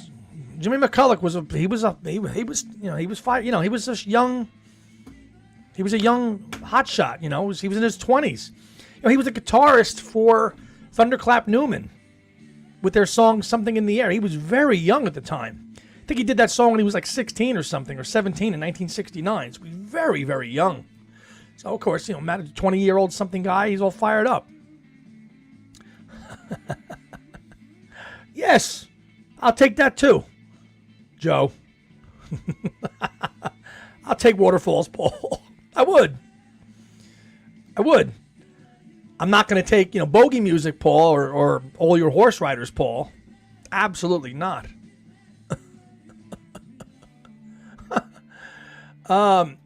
Jimmy McCulloch was a young hotshot, he was in his 20s. He was a guitarist for Thunderclap Newman with their song Something in the Air. He was very young at the time. I think he did that song when he was like 16 or something, or 17 in 1969. So he was very, very young. So, of course, Matt, a 20-year-old something guy, he's all fired up. Yes, I'll take that too, Joe. I'll take Waterfalls, Paul. I would. I'm not going to take, bogey music, Paul, or all your horse riders, Paul. Absolutely not.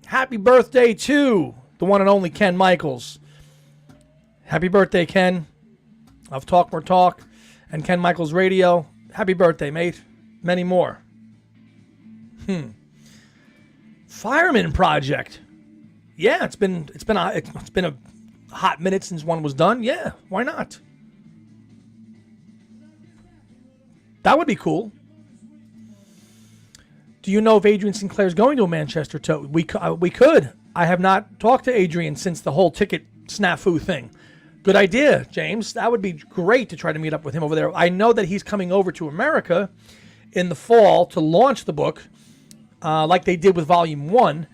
Happy birthday to the one and only Ken Michaels. Happy birthday, Ken, of Talk More Talk and Ken Michaels Radio. Happy birthday, mate. Many more. Fireman Project. Yeah, it's been a hot minute since one was done. Yeah, why not? That would be cool. Do you know if Adrian Sinclair is going to a Manchester tour? We could. I have not talked to Adrian since the whole ticket snafu thing. Good idea, James. That would be great to try to meet up with him over there. I know that he's coming over to America in the fall to launch the book, like they did with Volume 1.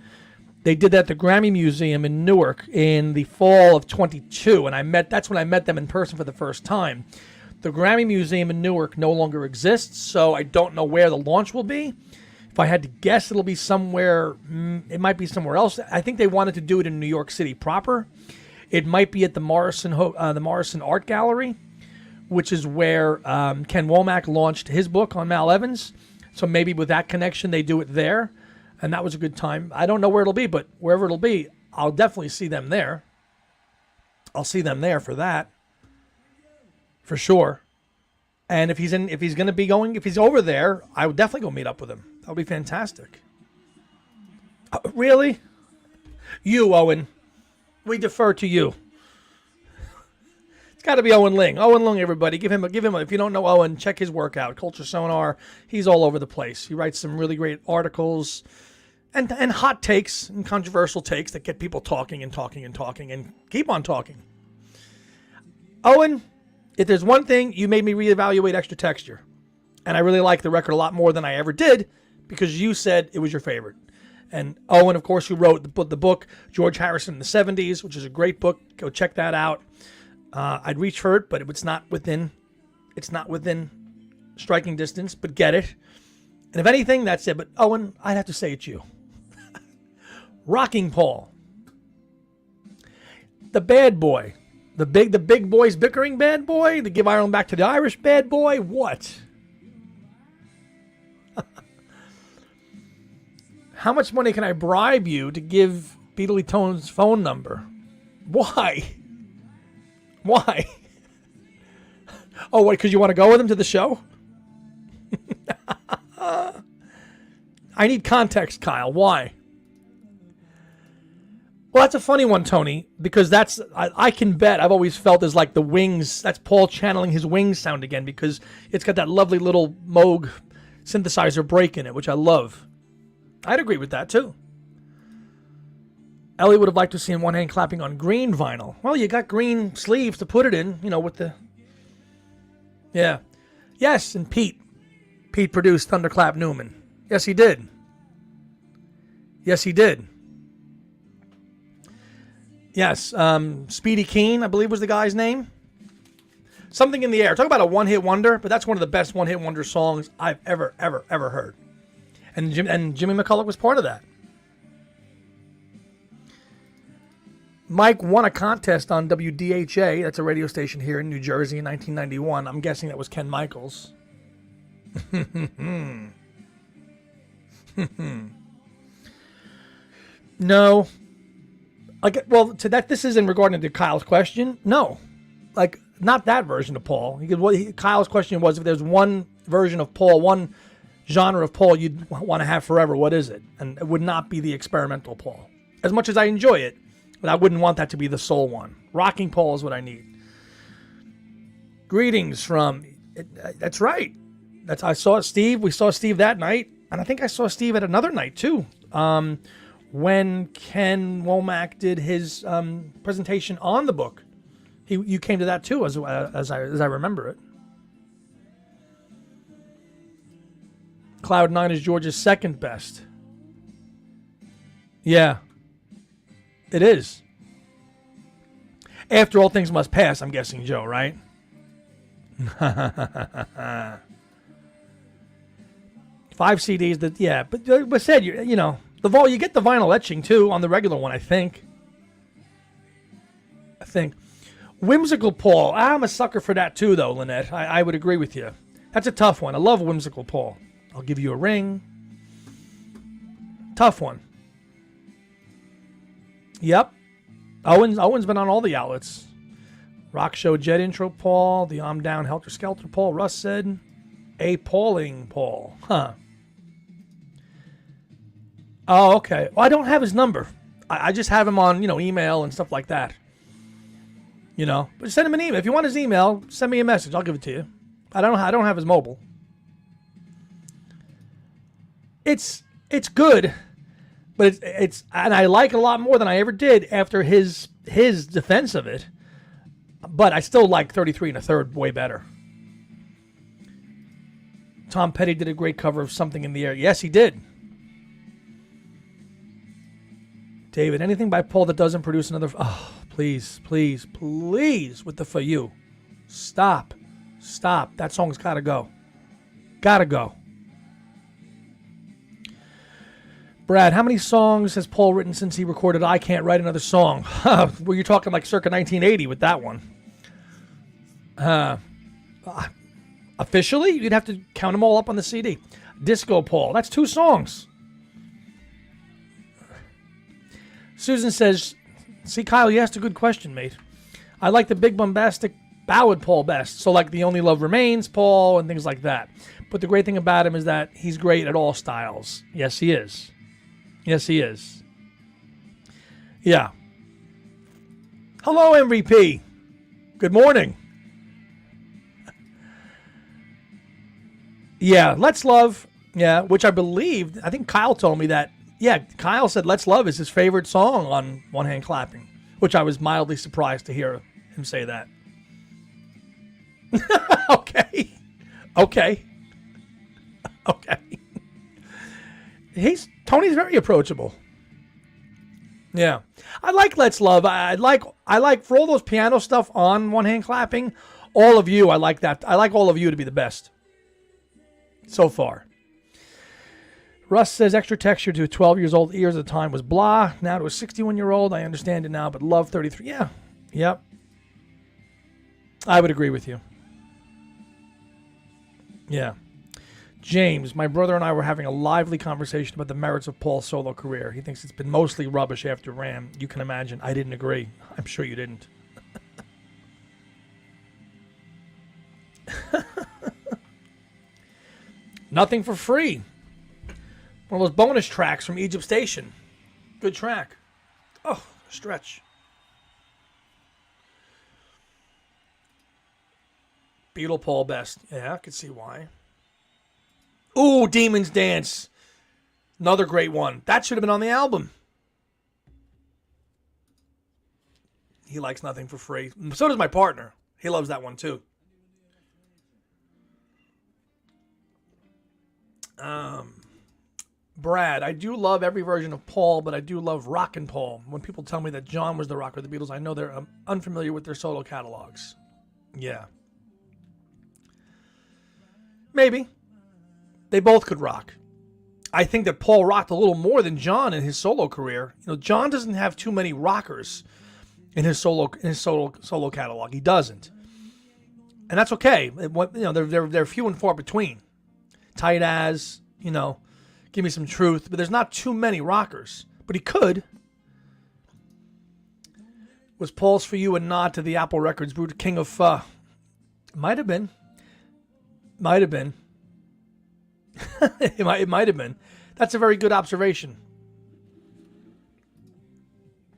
They did that at the Grammy Museum in Newark in the fall of 22, and that's when I met them in person for the first time. The Grammy Museum in Newark no longer exists, so I don't know where the launch will be. If I had to guess, it'll be somewhere, it might be somewhere else. I think they wanted to do it in New York City proper. It might be at the Morrison Art Gallery, which is where Ken Womack launched his book on Mal Evans. So maybe with that connection, they do it there. And that was a good time. I don't know where it'll be, but wherever it'll be, I'll definitely see them there. I'll see them there for that, for sure. And if he's over there, I would definitely go meet up with him. That would be fantastic. Really? You, Owen. We defer to you. It's got to be Owen Ling. Owen Ling, everybody. Give him. If you don't know Owen, check his work out. Culture Sonar. He's all over the place. He writes some really great articles and hot takes and controversial takes that get people talking and talking and talking and keep on talking. Owen, if there's one thing, you made me reevaluate Extra Texture. And I really like the record a lot more than I ever did because you said it was your favorite. And Owen, of course, who wrote the book, George Harrison in the 70s, which is a great book. Go check that out. I'd reach for it, but it's not within striking distance, but get it. And if anything, that's it. But Owen, I'd have to say it's you. Rocking Paul. The bad boy. The big boys bickering bad boy? The give Ireland back to the Irish bad boy? What? How much money can I bribe you to give Beatley Tone's phone number? Why? Why? Oh, what, because you want to go with him to the show? I need context, Kyle. Why? Well, that's a funny one, Tony, because I can bet I've always felt as like the Wings, that's Paul channeling his Wings sound again because it's got that lovely little Moog synthesizer break in it, which I love. I'd agree with that, too. Ellie would have liked to see one hand clapping on green vinyl. Well, you got green sleeves to put it in, with the... Yeah. Yes, and Pete. Pete produced Thunderclap Newman. Yes, he did. Yes, he did. Yes, Speedy Keen, I believe was the guy's name. Something in the Air. Talk about a one-hit wonder, but that's one of the best one-hit wonder songs I've ever heard. And Jimmy McCulloch was part of that. Mike won a contest on WDHA. That's a radio station here in New Jersey in 1991. I'm guessing that was Ken Michaels. No. This is in regarding to Kyle's question. No. Not that version of Paul. Kyle's question was, if there's one version of Paul, one genre of Paul you'd want to have forever, what is it? And it would not be the experimental Paul. As much as I enjoy it, but I wouldn't want that to be the sole one. Rocking Paul is what I need. Greetings from... That's right. I saw Steve. We saw Steve that night. And I think I saw Steve at another night, too. When Ken Womack did his presentation on the book. You came to that, too, as I remember it. Cloud 9 is George's second best. Yeah. It is. After All Things Must Pass, I'm guessing, Joe, right? 5 CDs, but said, you get the vinyl etching, too, on the regular one, I think. Whimsical Paul. I'm a sucker for that, too, though, Lynette. I would agree with you. That's a tough one. I love Whimsical Paul. I'll give you a ring. Tough one. Yep. Owen's been on all the outlets. Rock Show Jet Intro Paul. The I'm Down Helter Skelter Paul. Russ said. Appalling Paul. Huh. Oh, okay. Well, I don't have his number. I just have him on, email and stuff like that. But send him an email. If you want his email, send me a message. I'll give it to you. I don't have his mobile. It's good, But it's and I like it a lot more than I ever did after his defense of it. But I still like 33 and a Third way better. Tom Petty did a great cover of Something in the Air. Yes, he did. David, anything by Paul that doesn't produce another... Oh, please, please, please, with the For You. Stop. Stop. That song's got to go. Got to go. Brad, how many songs has Paul written since he recorded I Can't Write Another Song? Well, you're talking like circa 1980 with that one. Officially, you'd have to count them all up on the CD. Disco Paul, that's 2 songs. Susan says, see, Kyle, you asked a good question, mate. I like the big bombastic ballad Paul best. So like The Only Love Remains Paul and things like that. But the great thing about him is that he's great at all styles. Yes, he is. Yes, he is. Yeah. Hello, MVP. Good morning. Yeah, Let's Love. Yeah, which I think Kyle told me that. Yeah, Kyle said Let's Love is his favorite song on One Hand Clapping, which I was mildly surprised to hear him say that. Okay. Tony's very approachable. Yeah. I like Let's Love. I like for all those piano stuff on One Hand Clapping, all of you, I like that. I like all of you to be the best. So far. Russ says extra texture to 12 years old ears at the time was blah. Now to a 61-year-old, I understand it now, but love 33. Yeah. Yep. I would agree with you. Yeah. James, my brother and I were having a lively conversation about the merits of Paul's solo career. He thinks it's been mostly rubbish after Ram. You can imagine. I didn't agree. I'm sure you didn't. Nothing for Free. One of those bonus tracks from Egypt Station. Good track. Oh, stretch. Beatle Paul best. Yeah, I could see why. Ooh, Demon's Dance. Another great one. That should have been on the album. He likes Nothing for Free. So does my partner. He loves that one too. Brad, I do love every version of Paul, but I do love Rockin' Paul. When people tell me that John was the rocker of the Beatles, I know they're unfamiliar with their solo catalogs. Yeah. Maybe. They both could rock. I think that Paul rocked a little more than John in his solo career. You know, John doesn't have too many rockers in his solo catalog. He doesn't. And that's okay. They're few and far between. Tight As, Give Me Some Truth, but there's not too many rockers. But he could. Was Paul's For You a nod to the Apple Records brute King of Pho? Might have been. It might have been. That's a very good observation.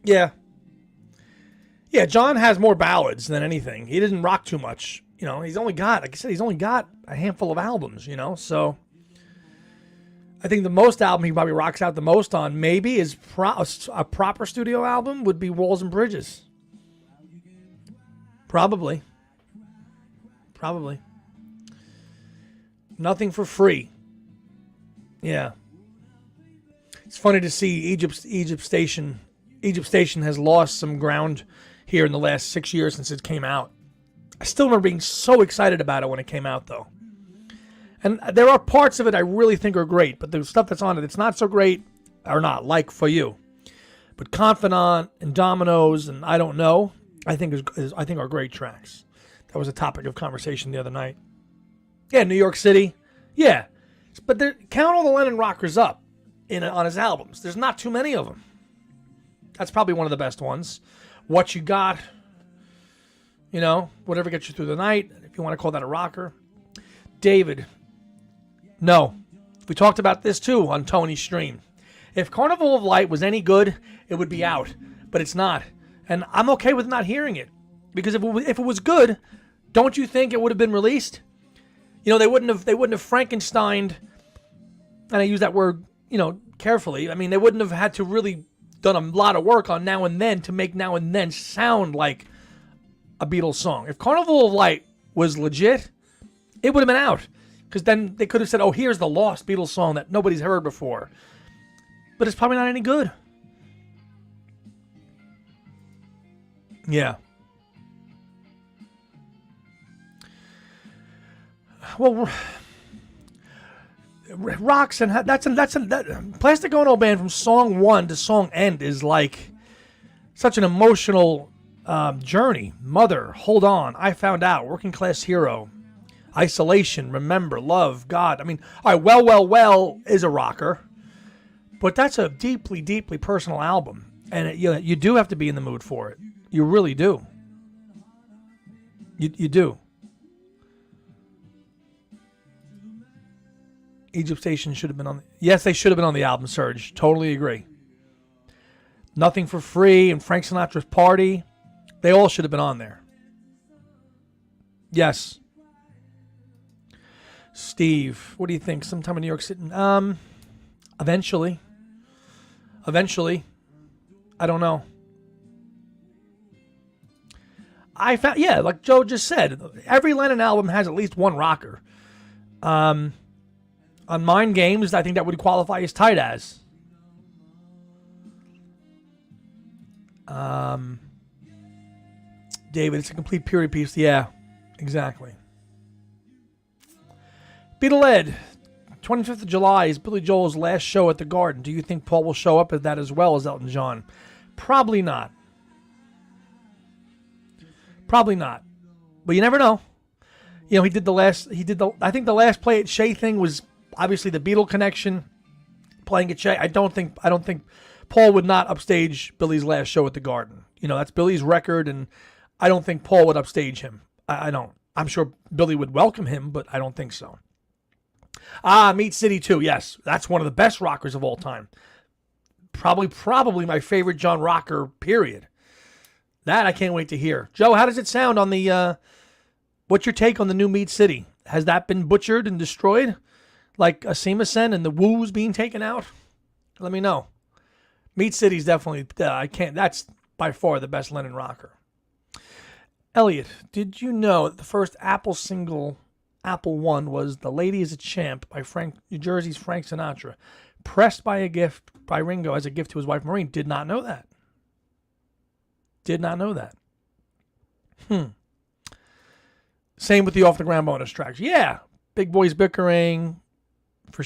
Yeah. Yeah, John has more ballads than anything. He didn't rock too much. He's only got a handful of albums, so I think the most album he probably rocks out the most on maybe is a proper studio album would be Walls and Bridges. Probably. Nothing for Free. Yeah. It's funny to see Egypt Station has lost some ground here in the last 6 years since it came out. I still remember being so excited about it when it came out, though. And there are parts of it I really think are great, but the stuff that's on it that's not so great are not, like For You. But Confidant and Dominoes and I Don't Know, I think are great tracks. That was a topic of conversation the other night. Yeah, New York City. Yeah. But count all the Lennon rockers up on his albums. There's not too many of them. That's probably one of the best ones. What You Got, whatever gets you through the night, if you want to call that a rocker. David, no. We talked about this too on Tony's stream. If Carnival of Light was any good, it would be out. But it's not. And I'm okay with not hearing it. Because if it was good, don't you think it would have been released? They wouldn't have Frankensteined, and I use that word, carefully. I mean, they wouldn't have had to really done a lot of work on Now and Then to make Now and Then sound like a Beatles song. If Carnival of Light was legit, it would have been out. Because then they could have said, oh, here's the lost Beatles song that nobody's heard before. But it's probably not any good. Yeah. Well, Rocks and that Plastic Ono Band from song 1 to song end is like such an emotional journey. Mother, Hold On, I Found Out, Working Class Hero, Isolation, Remember, Love, God. I mean, all right, Well is a rocker, but that's a deeply, deeply personal album, and you do have to be in the mood for it. You really do. You do. Egypt Station should have been on. Yes, they should have been on the album, Serge. Totally agree. Nothing for Free and Frank Sinatra's Party. They all should have been on there. Yes. Steve, what do you think? Sometime in New York City? Eventually. I don't know. I found, like Joe just said, every Lennon album has at least one rocker. On Mind Games, I think that would qualify as tight as. David, it's a complete period piece. Yeah, exactly. Beatle Ed, 25th of July is Billy Joel's last show at the Garden. Do you think Paul will show up at that as well as Elton John? Probably not. Probably not. But you never know. You know, I think the last Play at Shea thing was obviously the Beatle connection, playing at Shea. I don't think Paul would not upstage Billy's last show at the Garden. You know, that's Billy's record, and I don't think Paul would upstage him. I don't. I'm sure Billy would welcome him, but I don't think so. Meat City 2, yes. That's one of the best rockers of all time. Probably my favorite John rocker, period. That I can't wait to hear. Joe, how does it sound on the, what's your take on the new Meat City? Has that been butchered and destroyed? Like Asimacen and the Woos being taken out? Let me know. Meat City's definitely, that's by far the best Lennon rocker. Elliot, did you know that the first Apple single, Apple One, was The Lady is a Champ by New Jersey's Frank Sinatra, pressed by Ringo as a gift to his wife Maureen? Did not know that. Same with the Off the Ground bonus tracks. Yeah, Big Boys Bickering, for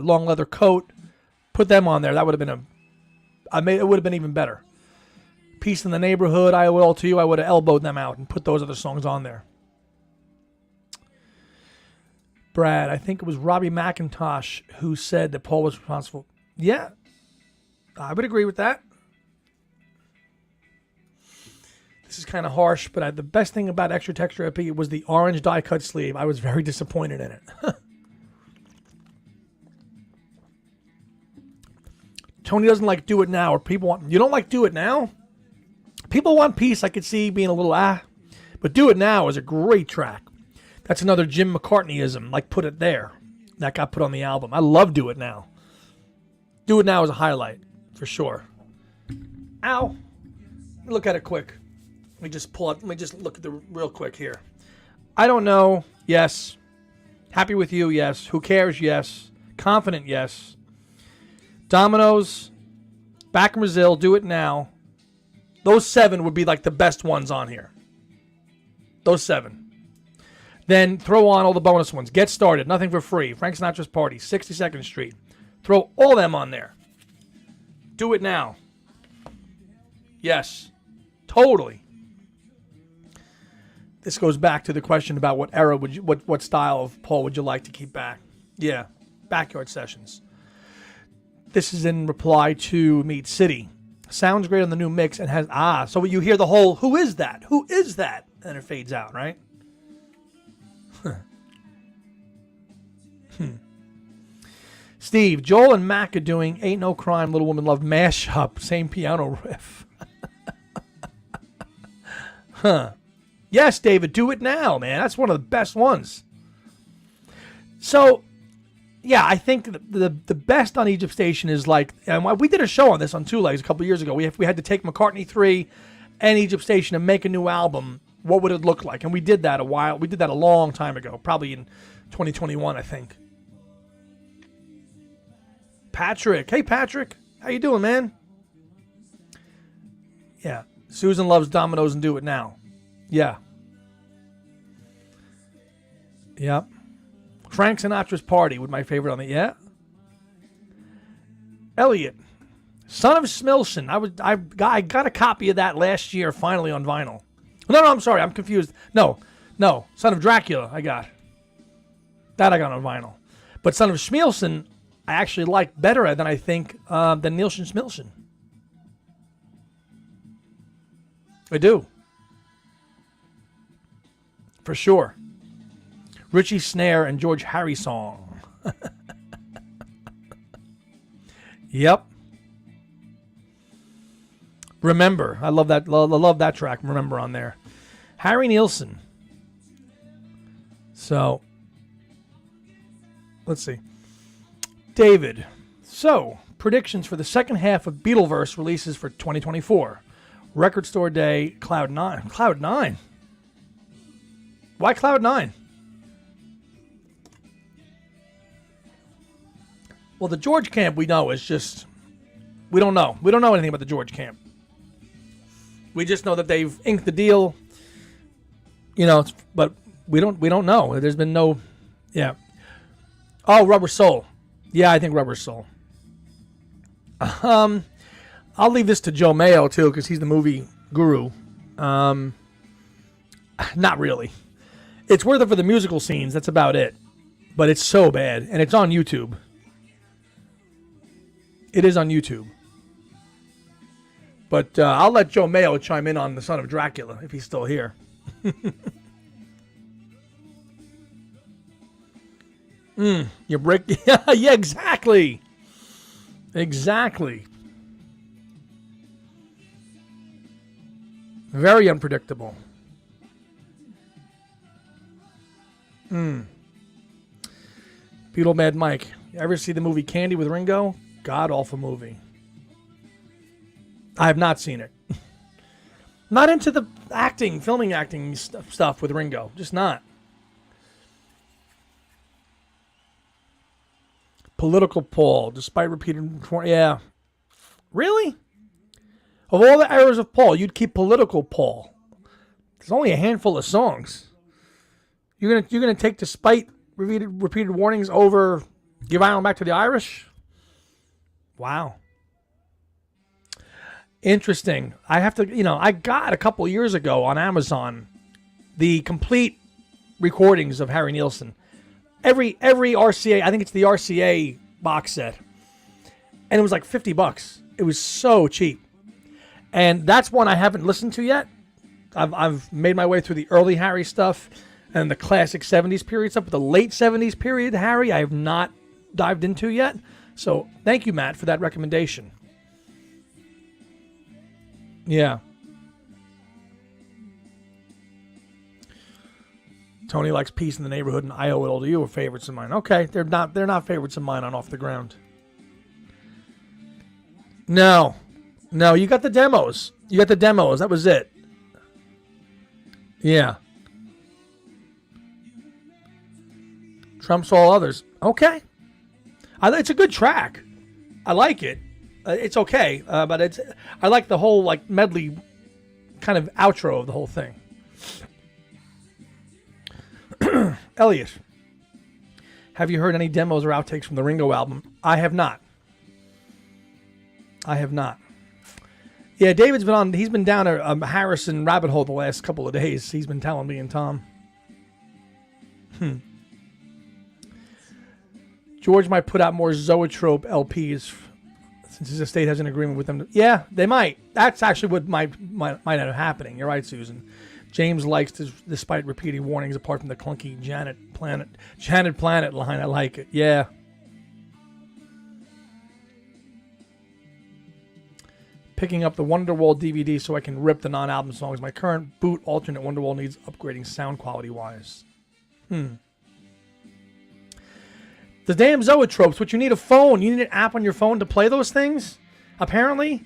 Long Leather Coat. Put them on there. That would have been it would have been even better. Peace in the Neighborhood, I Owe It All to You. I would have elbowed them out and put those other songs on there. Brad, I think it was Robbie McIntosh who said that Paul was responsible. Yeah, I would agree with that. This is kind of harsh, but the best thing about Extra Texture EP was the orange die-cut sleeve. I was very disappointed in it. Tony doesn't like Do It Now, or people want... You don't like Do It Now? People want Peace. I could see being a little but Do It Now is a great track. That's another Jim McCartneyism, like Put It There. That got put on the album. I love Do It Now. Do It Now is a highlight, for sure. Ow. Look at it quick. Let me just pull up. Let me just look at the real quick here. I don't know. Yes. Happy with You. Yes. Who Cares? Yes. Confident. Yes. Dominoes. Back in Brazil. Do It Now. Those 7 would be like the best ones on here. Those 7. Then throw on all the bonus ones. Get Started. Nothing for Free. Frank Sinatra's Party. 62nd Street. Throw all them on there. Do It Now. Yes. Totally. This goes back to the question about what era would you, what style of Paul would you like to keep back? Yeah, Backyard Sessions. This is in reply to Meat City. Sounds great on the new mix and has so you hear the whole who is that? Who is that? And it fades out, right? Steve, Joel and Mac are doing Ain't No Crime, Little Woman Love mashup, same piano riff. Yes, David, Do It Now, man. That's one of the best ones. So, yeah, I think the best on Egypt Station is like, and we did a show on this on Two Legs a couple years ago. We had to take McCartney 3 and Egypt Station and make a new album. What would it look like? And we did that a long time ago, probably in 2021, I think. Patrick. Hey, Patrick. How you doing, man? Yeah. Susan loves Dominoes and Do It Now. Yeah. Yep. Frank Sinatra's Party was my favorite on the, yeah. Elliot. Son of Smilson. I got a copy of that last year finally on vinyl. No, I'm sorry. I'm confused. No. Son of Dracula I got. That I got on vinyl. But Son of Smilson I actually like better than I think than Nielsen Smilson. I do. For sure. Richie Snare and George Harry song. Yep. Remember. I love that. Love that track. Remember on there. Harry Nielsen. So, let's see. David. So, predictions for the second half of Beatleverse releases for 2024. Record Store Day, Cloud 9. Cloud 9? Why Cloud 9? Well, the George Camp we know is just... We don't know. We don't know anything about the George Camp. We just know that they've inked the deal. You know, but we don't know. There's been no... Yeah. Oh, Rubber Soul. Yeah, I think Rubber Soul. I'll leave this to Joe Mayo, too, because he's the movie guru. Not really. It's worth it for the musical scenes. That's about it. But it's so bad. And it's on YouTube. It is on YouTube. But I'll let Joe Mayo chime in on The Son of Dracula, if he's still here. You break... Yeah, exactly. Exactly. Very unpredictable. Beatle Mad Mike. You ever see the movie Candy with Ringo? God-awful movie. I have not seen it. Not into the filming acting stuff with Ringo. Just not. Political Paul, despite repeated... Yeah. Really? Of all the errors of Paul, you'd keep Political Paul. There's only a handful of songs. You're gonna take despite repeated warnings over Give Ireland Back to the Irish? Wow. Interesting. I have to, I got a couple years ago on Amazon the complete recordings of Harry Nielsen. Every RCA, I think it's the RCA box set. And it was like $50. It was so cheap. And that's one I haven't listened to yet. I've made my way through the early Harry stuff and the classic 70s period stuff, but the late 70s period Harry I have not dived into yet. So thank you, Matt, for that recommendation. Yeah. Tony likes Peace in the Neighborhood and I Owe It All to You are favorites of mine. Okay, they're not favorites of mine on Off the Ground. No, you got the demos. That was it. Yeah. Trumps all others. Okay. It's a good track. I like it. It's okay, but I like the whole medley kind of outro of the whole thing. Elliot, have you heard any demos or outtakes from the Ringo album? I have not. Yeah, David's been on. He's been down a Harrison rabbit hole the last couple of days. He's been telling me and Tom. George might put out more Zoetrope LPs since his estate has an agreement with them. Yeah, they might. That's actually what might end up happening. You're right, Susan. James likes to, despite repeating warnings, apart from the clunky Janet Planet line. I like it. Yeah. Picking up the Wonderwall DVD so I can rip the non-album songs. My current boot alternate Wonderwall needs upgrading sound quality wise. The damn zoetropes, which you need a phone. You need an app on your phone to play those things, apparently.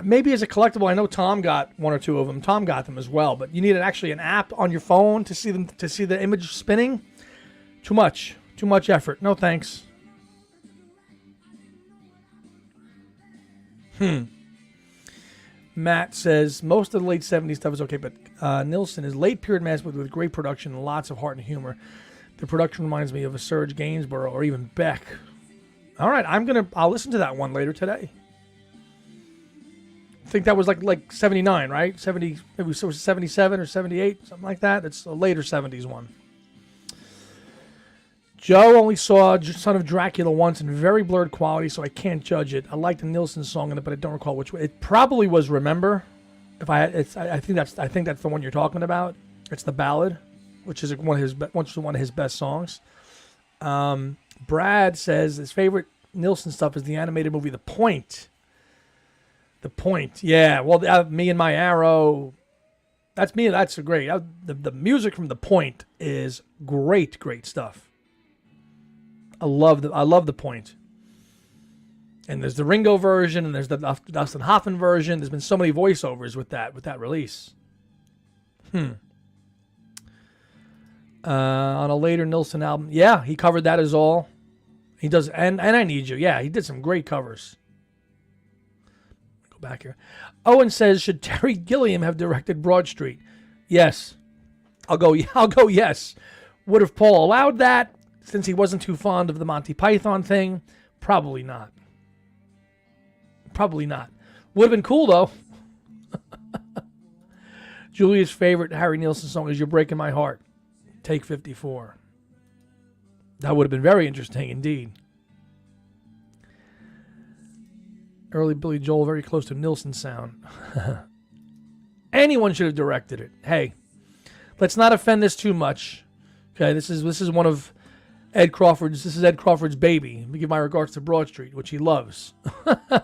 Maybe as a collectible, I know Tom got one or two of them. Tom got them as well, but you need actually an app on your phone to see them, to see the image spinning. Too much effort. No thanks. Matt says most of the late 70s stuff is okay, but Nilsson is late period mass with great production and lots of heart and humor. The production reminds me of a Serge Gainsborough or even Beck. All right, I'll listen to that one later today. I think that was like 79, right? 70, maybe it was 77 or 78, something like that. It's a later 70s one. Joe only saw Son of Dracula once in very blurred quality, so I can't judge it. I like the Nilsson song in it, but I don't recall which way. It probably was Remember. I think that's the one you're talking about. It's the ballad, which is one of his best songs. Brad says his favorite Nilsson stuff is the animated movie The Point. The Point, yeah. Well, Me and My Arrow. That's me. That's great. The music from The Point is great stuff. I love The Point. And there's the Ringo version, and there's the Dustin Hoffman version. There's been so many voiceovers with that release. On a later Nilsson album, yeah, he covered that as all. He does, and I Need You. Yeah, he did some great covers. Go back here. Owen says, should Terry Gilliam have directed Broad Street? Yes. I'll go yes. Would have Paul allowed that since he wasn't too fond of the Monty Python thing? Probably not. Would have been cool, though. Julia's favorite Harry Nilsson song is You're Breaking My Heart. Take 54. That would have been very interesting indeed. Early Billy Joel, very close to Nilsson sound. Anyone should have directed it. Hey, let's not offend this too much. Okay, this is one of Ed Crawford's. This is Ed Crawford's baby. Let me give my regards to Broad Street, which he loves.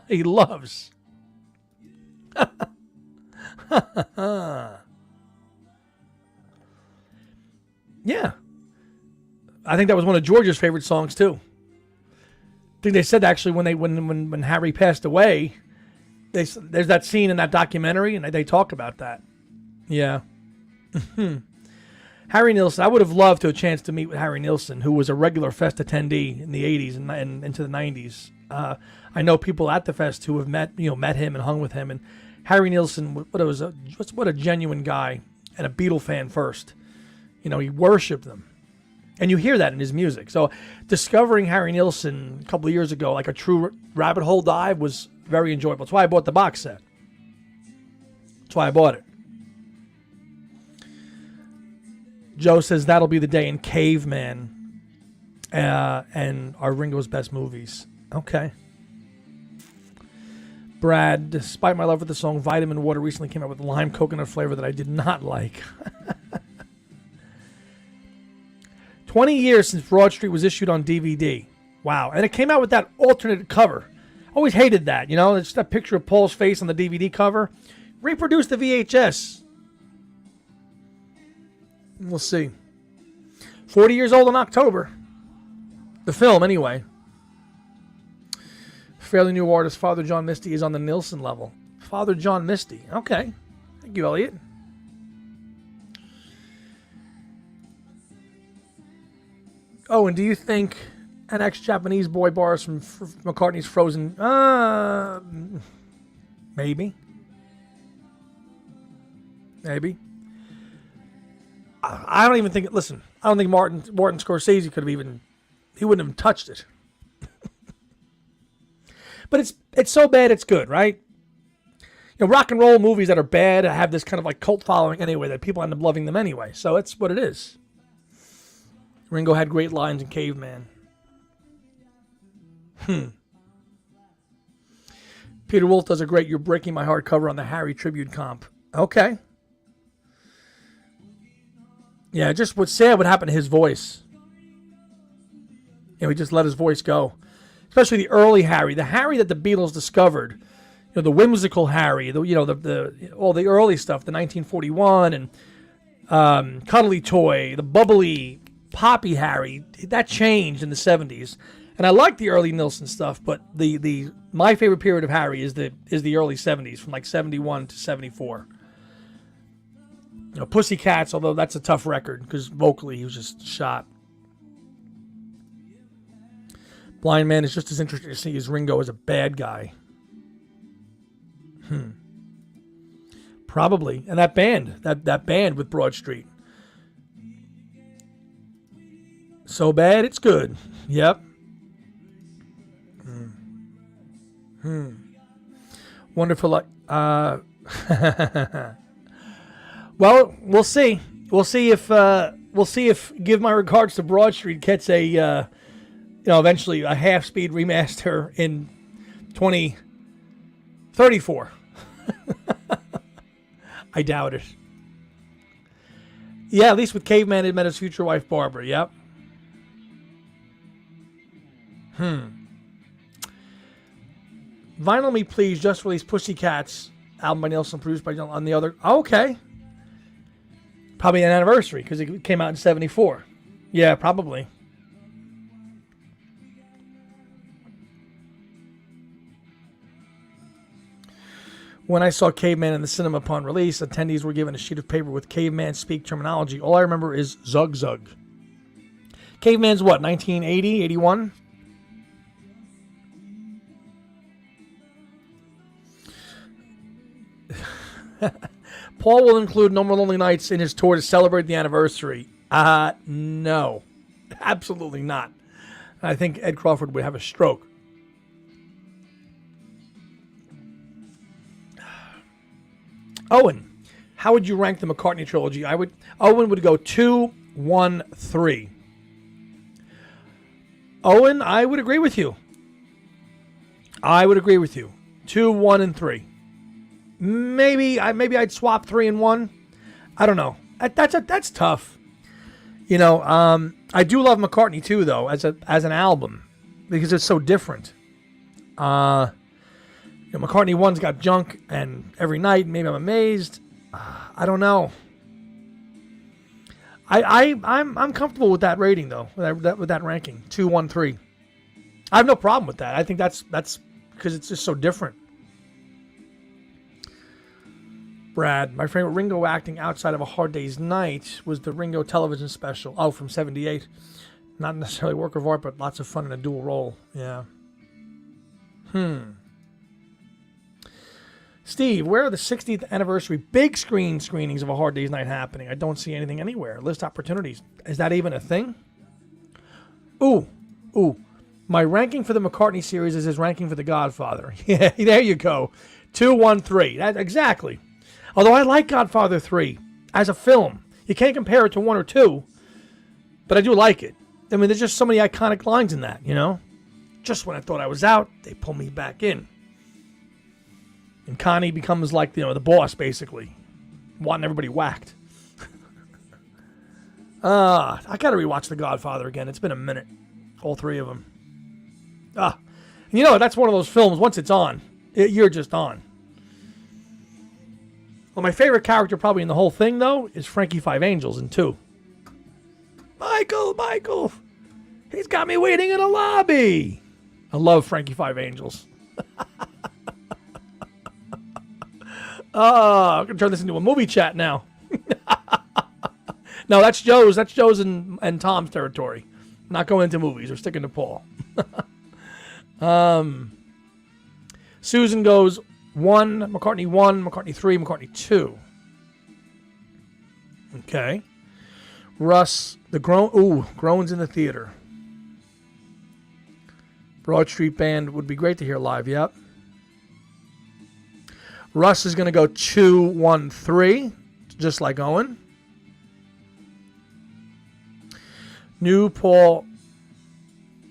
He loves. Yeah. I think that was one of George's favorite songs too. I think they said actually when Harry passed away, there's that scene in that documentary and they talk about that. Yeah. Harry Nilsson, I would have loved to have a chance to meet with Harry Nilsson, who was a regular Fest attendee in the 80s and into the 90s. I know people at the Fest who have met him and hung with him. And Harry Nilsson, what a genuine guy and a Beatle fan first. He worshipped them. And you hear that in his music. So discovering Harry Nilsson a couple of years ago, like a true rabbit hole dive, was very enjoyable. That's why I bought the box set. That's why I bought it. Joe says that'll be the day in Caveman and are Ringo's best movies. Okay. Brad, despite my love for the song, Vitamin Water recently came out with lime coconut flavor that I did not like. 20 years since Broad Street was issued on DVD. Wow. And it came out with that alternate cover. Always hated that, It's that picture of Paul's face on the DVD cover. Reproduce the VHS. We'll see. 40 years old in October. The film, anyway. Fairly new artist, Father John Misty, is on the Nilsson level. Father John Misty. Okay. Thank you, Elliot. Oh, and do you think an ex-Japanese boy borrows from McCartney's Frozen? Maybe. I don't even think. Listen, I don't think Martin Scorsese could have even. He wouldn't have touched it. But it's so bad it's good, right? Rock and roll movies that are bad have this kind of like cult following anyway, that people end up loving them anyway. So that's what it is. Ringo had great lines in Caveman. Peter Wolf does a great You're Breaking My Heart cover on the Harry tribute comp. Okay. Yeah, just what's sad what happened to his voice. He just let his voice go. Especially the early Harry, the Harry that the Beatles discovered. The whimsical Harry, all the early stuff, the 1941 and Cuddly Toy, the bubbly, poppy Harry, that changed in the 70s. And I like the early Nilsson stuff, but my favorite period of Harry is the early 70s, from like 71 to 74. Pussycats, although that's a tough record because vocally he was just shot. Blind Man is just as interesting to see as Ringo as a bad guy. Probably. And that band, that band with Broad Street. So bad, it's good. Yep. Wonderful. Well, we'll see. We'll see if Give My Regards to Broad Street gets a eventually a half-speed remaster in 2034. I doubt it. Yeah, at least with Caveman, he met his future wife Barbara. Yep. Vinyl Me Please just released Pussycats album by Nilsson, produced by on the other. Okay. Probably an anniversary because it came out in 74. Yeah, probably. When I saw Caveman in the cinema upon release, attendees were given a sheet of paper with Caveman speak terminology. All I remember is Zug Zug. Caveman's what, 1980, 81? Paul will include No More Lonely Nights in his tour to celebrate the anniversary. No. Absolutely not. I think Ed Crawford would have a stroke. Owen, how would you rank the McCartney trilogy? Owen would go 2, 1, 3. Owen, I would agree with you. 2, 1, and 3. Maybe I'd swap 3 and 1. I don't know. That's tough. I do love McCartney too, though, as an album, because it's so different. McCartney 1's got Junk and Every Night. Maybe I'm Amazed. I don't know. I'm comfortable with that rating though. With that ranking, 2, 1, 3. I have no problem with that. I think that's because it's just so different. Brad, my favorite Ringo acting outside of A Hard Day's Night was the Ringo television special. Oh, from 78. Not necessarily a work of art, but lots of fun in a dual role. Yeah. Steve, where are the 60th anniversary big screen screenings of A Hard Day's Night happening? I don't see anything anywhere. List opportunities. Is that even a thing? Ooh. My ranking for the McCartney series is his ranking for The Godfather. Yeah, there you go. 2, 1, 3. Exactly. Although I like Godfather 3 as a film. You can't compare it to 1 or 2, but I do like it. I mean, there's just so many iconic lines in that, Just when I thought I was out, they pull me back in. And Connie becomes like, the boss, basically. Wanting everybody whacked. I got to rewatch The Godfather again. It's been a minute. All 3 of them. That's one of those films, once it's on, you're just on. Well, my favorite character probably in the whole thing, though, is Frankie Five Angels in 2. Michael! He's got me waiting in a lobby! I love Frankie Five Angels. I'm going to turn this into a movie chat now. No, that's Joe's and Tom's territory. I'm not going into movies. We're sticking to Paul. Susan goes 1, McCartney 1, McCartney 3, McCartney 2. Okay. Russ, Groans in the Theater. Broad Street Band would be great to hear live, yep. Russ is going to go 2, 1, 3, just like Owen. New Paul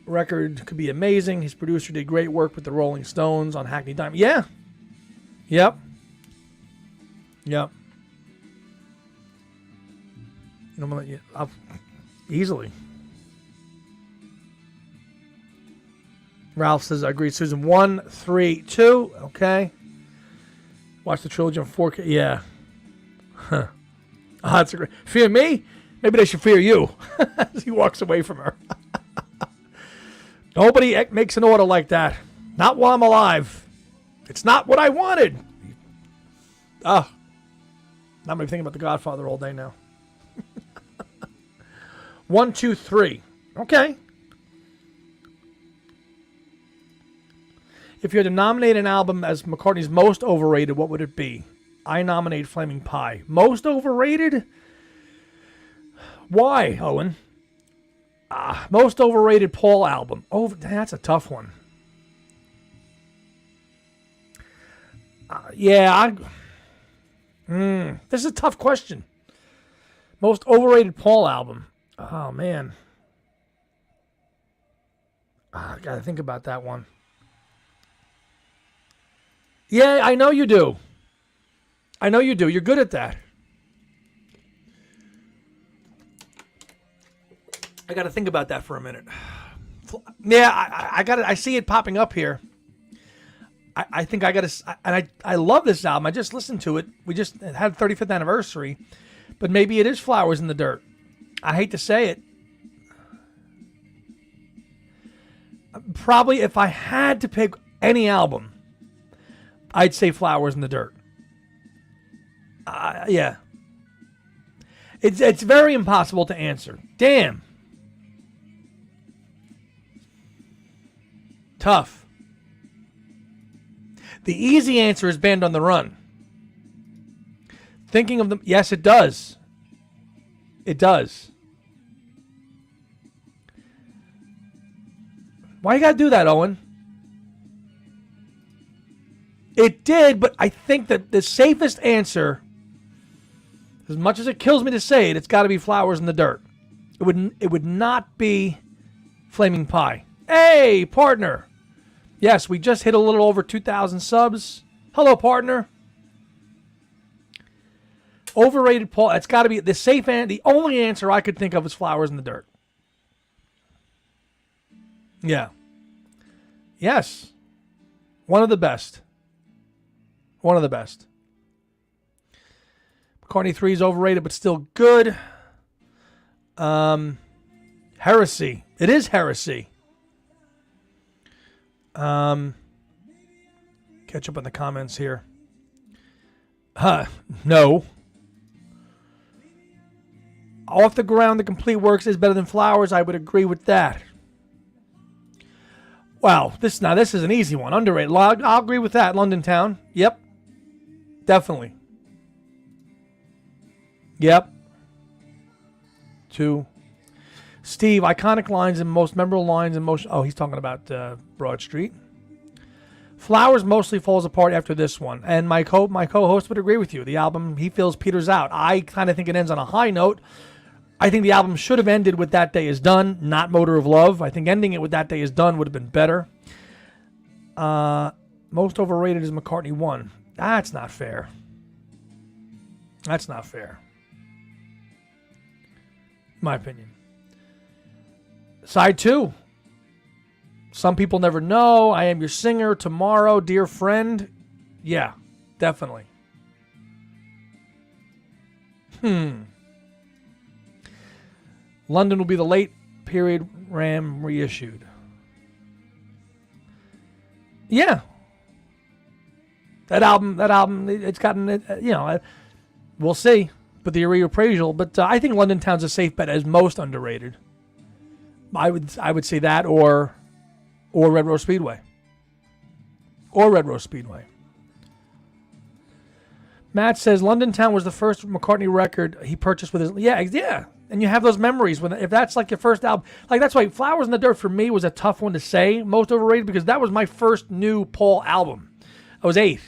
record could be amazing. His producer did great work with the Rolling Stones on Hackney Diamond. Yeah. Yep. Easily. Ralph says, I agree. Susan, 1, 3, 2. Okay. Watch the trilogy on 4K. Yeah. That's a great. Fear me? Maybe they should fear you. As he walks away from her. Nobody makes an order like that. Not while I'm alive. It's not what I wanted. I'm going to be thinking about The Godfather all day now. 1, 2, 3. Okay. If you had to nominate an album as McCartney's most overrated, what would it be? I nominate Flaming Pie. Most overrated? Why, Owen? Most overrated Paul album. Oh, that's a tough one. This is a tough question. Most overrated Paul album. Oh, man. I got to think about that one. Yeah, I know you do. You're good at that. I got to think about that for a minute. Yeah, I see it popping up here. I think I got to, and I love this album. I just listened to it. We just had 35th anniversary, but maybe it is Flowers in the Dirt. I hate to say it. Probably if I had to pick any album, I'd say Flowers in the Dirt. Yeah. It's very impossible to answer. Damn. Tough. The easy answer is Band on the Run. Thinking of them, yes, it does. It does. Why you gotta do that, Owen? It did, but I think that the safest answer, as much as it kills me to say it, it's got to be Flowers in the Dirt. It would not be Flaming Pie. Hey, partner. Yes, we just hit a little over 2,000 subs. Hello, partner. Overrated Paul. It's got to be the safe answer. The only answer I could think of is Flowers in the Dirt. Yeah. Yes. One of the best. One of the best. McCartney 3 is overrated, but still good. Heresy. It is heresy. Catch up on the comments here. No. Off the Ground, the complete works is better than Flowers. I would agree with that. Wow, this is an easy one. Underrated. I'll agree with that. London Town. Yep. Definitely. Yep. 2. Steve, iconic lines and most memorable lines and most... Oh, he's talking about Broad Street. Flowers mostly falls apart after this one. And my co-host would agree with you. The album, he feels peters out. I kind of think it ends on a high note. I think the album should have ended with That Day Is Done, not Motor of Love. I think ending it with That Day Is Done would have been better. Most overrated is McCartney 1. That's not fair. That's not fair. In my opinion. Side 2. Some People Never Know. I Am Your Singer. Tomorrow. Dear Friend. Yeah, definitely. London will be the late period Ram reissued. Yeah. That album, it's gotten, we'll see. But the reappraisal. But I think London Town's a safe bet as most underrated. I would say that or Red Rose Speedway. Or Red Rose Speedway. Matt says London Town was the first McCartney record he purchased with his... Yeah. And you have those memories. If that's like your first album... Like, that's why Flowers in the Dirt for me was a tough one to say, most overrated, because that was my first new Paul album. I was 8.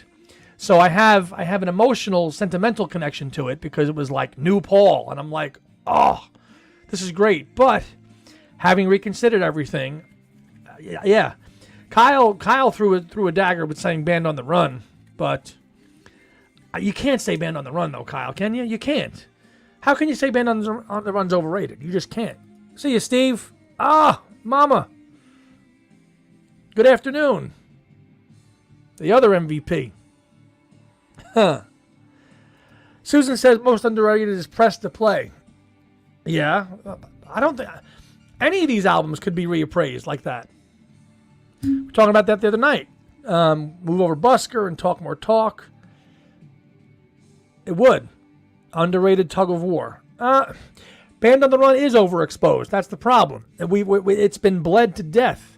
So I have an emotional, sentimental connection to it because it was like new Paul. And I'm like, oh, this is great. But having reconsidered everything, yeah. Kyle threw a dagger with saying Band on the Run. But you can't say Band on the Run, though, Kyle, can you? You can't. How can you say Band on the Run's overrated? You just can't. See you, Steve. Mama. Good afternoon. The other MVP. Susan says most underrated is Press to Play. Yeah. I don't think any of these albums could be reappraised like that. We were talking about that the other night. Move Over Busker and Talk More Talk. It would. Underrated Tug of War. Band on the Run is overexposed. That's the problem. It's been bled to death.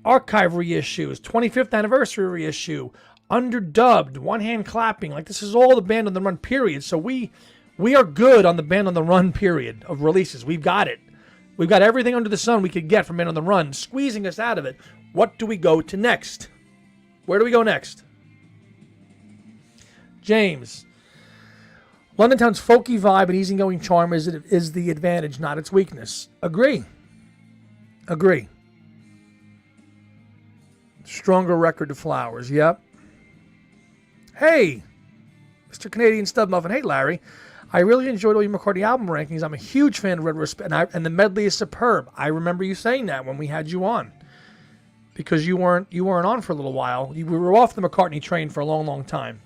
Archive reissues, 25th anniversary reissue, underdubbed, one hand clapping. Like, this is all the Band on the Run period. So we are good on the Band on the Run period of releases. We've got it. We've got everything under the sun we could get from Band on the Run, squeezing us out of it. What do we go to next? Where do we go next? James. London Town's folky vibe and easygoing charm is the advantage, not its weakness. Agree. Stronger record to Flowers. Yep. Hey, Mr. Canadian Stub Muffin. Hey, Larry. I really enjoyed all your McCartney album rankings. I'm a huge fan of Red Rose, and the medley is superb. I remember you saying that when we had you on, because you weren't on for a little while. We were off the McCartney train for a long, long time.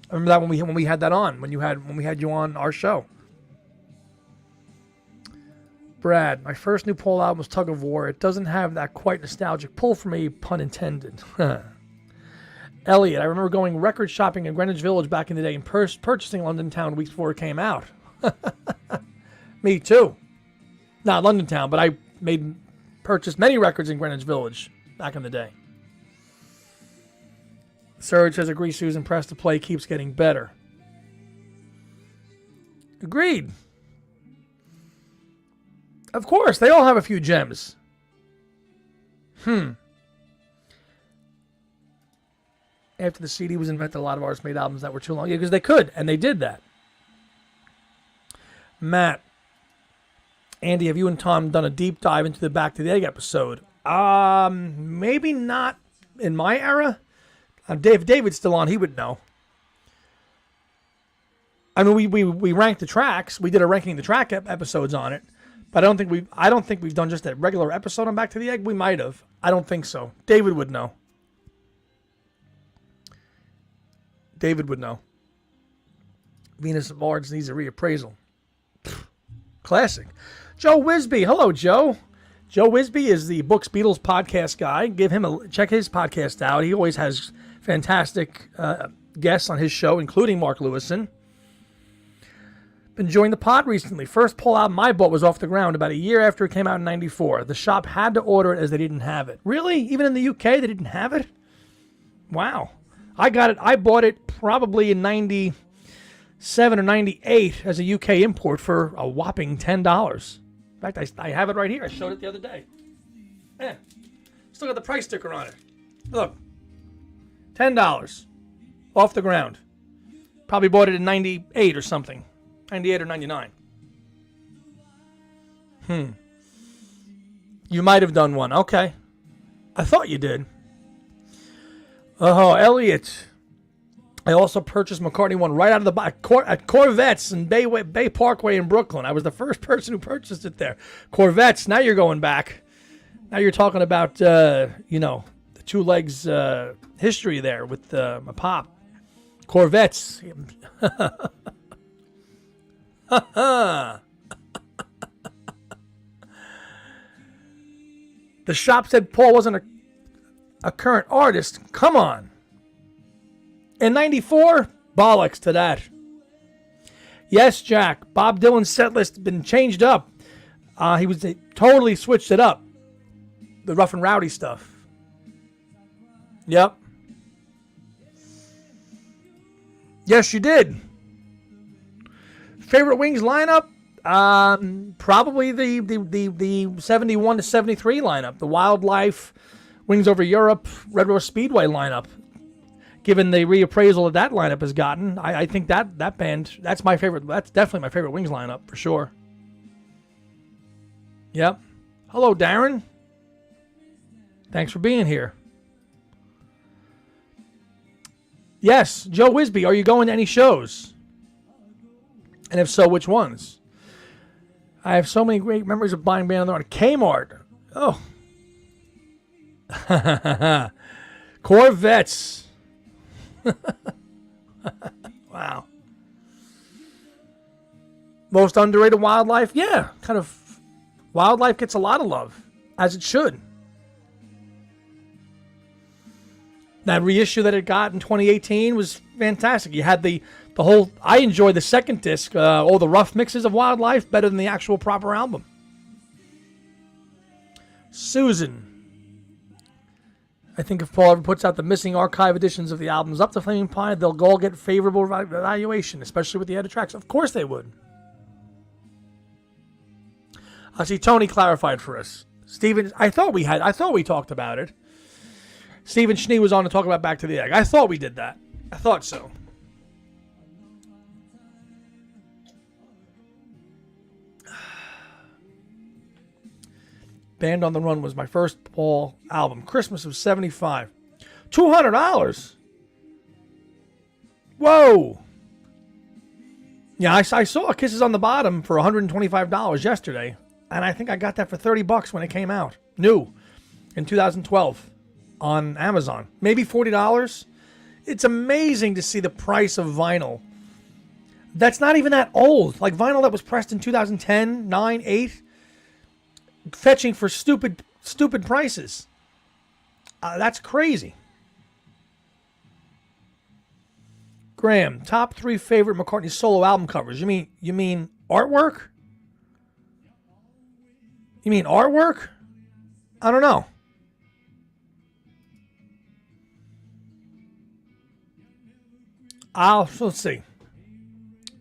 I remember that when we had that on, when we had you on our show. Brad, my first new Paul album was Tug of War. It doesn't have that quite nostalgic pull for me, pun intended. Elliot, I remember going record shopping in Greenwich Village back in the day and purchasing London Town weeks before it came out. Me too. Not London Town, but I purchased many records in Greenwich Village back in the day. Serge says, agree, Susan, press to play keeps getting better. Agreed. Of course, they all have a few gems. After the CD was invented, a lot of artists made albums that were too long. Yeah, because they could, and they did that. Matt. Andy, have you and Tom done a deep dive into the Back to the Egg episode? Maybe not in my era. If David's still on, he would know. I mean, we ranked the tracks. We did a ranking the track episodes on it. But I don't think we've done just a regular episode on Back to the Egg. We might have. I don't think so. David would know. Venus of Mars needs a reappraisal. Classic. Joe Wisby. Hello, Joe. Joe Wisby is the Books Beatles podcast guy. Check his podcast out. He always has fantastic guests on his show, including Mark Lewison. Been enjoying the pod recently. First Paul album I bought was Off the Ground about a year after it came out in 94. The shop had to order it as they didn't have it. Really? Even in the UK they didn't have it? Wow. I bought it probably in 97 or 98 as a UK import for a whopping $10. In fact, I have it right here. I showed it the other day. Yeah. Still got the price sticker on it. Look. $10. Off the Ground. Probably bought it in 98 or something. 98 or 99. You might have done one. Okay. I thought you did. Oh, Elliot. I also purchased McCartney one right out of the box at Corvettes in Bay Parkway in Brooklyn. I was the first person who purchased it there. Corvettes. Now you're going back. Now you're talking about, the two legs history there with my pop. Corvettes. The shop said Paul wasn't a current artist. Come on. In 94? Bollocks to that. Yes, Jack. Bob Dylan's set list has been changed up. He totally switched it up. The rough and rowdy stuff. Yep. Yes, you did. Favorite Wings lineup? Probably the 71 to 73 lineup. The Wildlife, Wings Over Europe, Red Rose Speedway lineup. Given the reappraisal that lineup has gotten, I think that band, that's my favorite. That's definitely my favorite Wings lineup for sure. Yep. Hello, Darren. Thanks for being here. Yes, Joe Wisby, are you going to any shows? And if so, which ones? I have so many great memories of buying Band on the Run. Kmart. Oh. Corvettes. Wow. Most underrated Wildlife? Yeah, kind of. Wildlife gets a lot of love, as it should. That reissue that it got in 2018 was fantastic. You had the whole... I enjoyed the second disc, all the rough mixes of Wildlife, better than the actual proper album. Susan. I think if Paul ever puts out the missing archive editions of the albums up to Flaming Pie, they'll all get favorable evaluation, especially with the added tracks. Of course they would. I see Tony clarified for us. Steven, I thought we talked about it. Stephen Schnee was on to talk about Back to the Egg. I thought we did that. I thought so. Band on the Run was my first Paul album. Christmas of 75. $200. Whoa. Yeah, I saw Kisses on the Bottom for $125 yesterday. And I think I got that for $30 when it came out. New. In 2012. On Amazon. Maybe $40. It's amazing to see the price of vinyl. That's not even that old. Like vinyl that was pressed in 2010, 9, 8. Fetching for stupid prices. That's crazy. Graham, top 3 favorite McCartney solo album covers. You mean artwork? You mean artwork? I don't know. Let's see.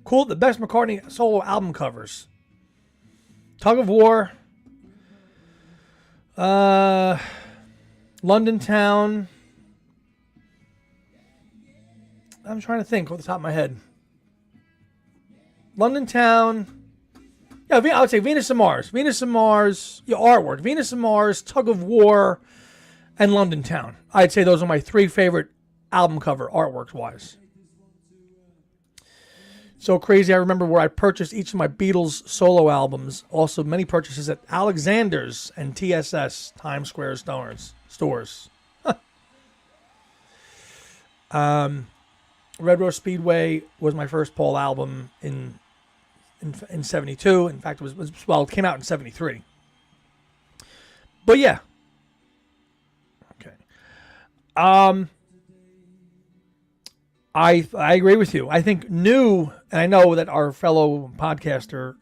Cool, the best McCartney solo album covers. Tug of War. London Town. I'm trying to think off the top of my head. London Town. Yeah, I would say Venus and Mars. Venus and Mars. Yeah, artwork. Venus and Mars, Tug of War, and London Town. I'd say those are my 3 favorite album cover artworks-wise. So crazy, I remember where I purchased each of my Beatles solo albums. Also, many purchases at Alexander's and TSS, Times Square stores. Red Rose Speedway was my first Paul album in 72. In fact, it came out in 73. But yeah. Okay. I agree with you. I think New, and I know that our fellow podcaster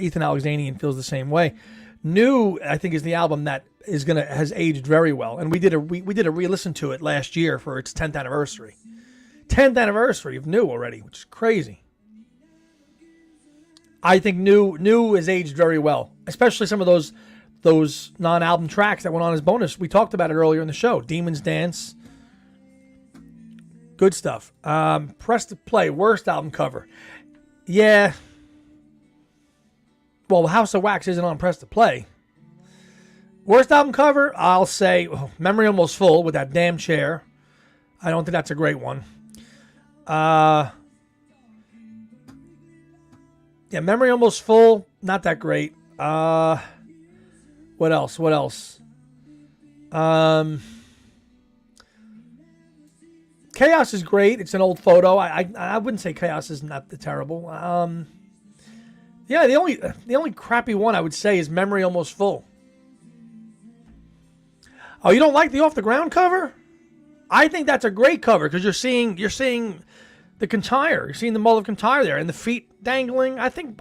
Ethan Alexanian feels the same way. New, I think, is the album that has aged very well, and we did a re-listen to it last year for its 10th anniversary. 10th anniversary of New already, which is crazy. I think New has aged very well, especially some of those non-album tracks that went on as bonus. We talked about it earlier in the show. Demon's Dance. Good stuff. Press to Play, worst album cover. Yeah. Well, House of Wax isn't on Press to Play. Worst album cover, I'll say Memory Almost Full with that damn chair. I don't think that's a great one. Yeah, Memory Almost Full, not that great. What else? Chaos is great. It's an old photo. I wouldn't say Chaos is not terrible. Yeah, the only crappy one I would say is Memory Almost Full. Oh, you don't like the Off the Ground cover? I think that's a great cover because you're seeing the Kintyre. You're seeing the Mull of Kintyre there and the feet dangling. I think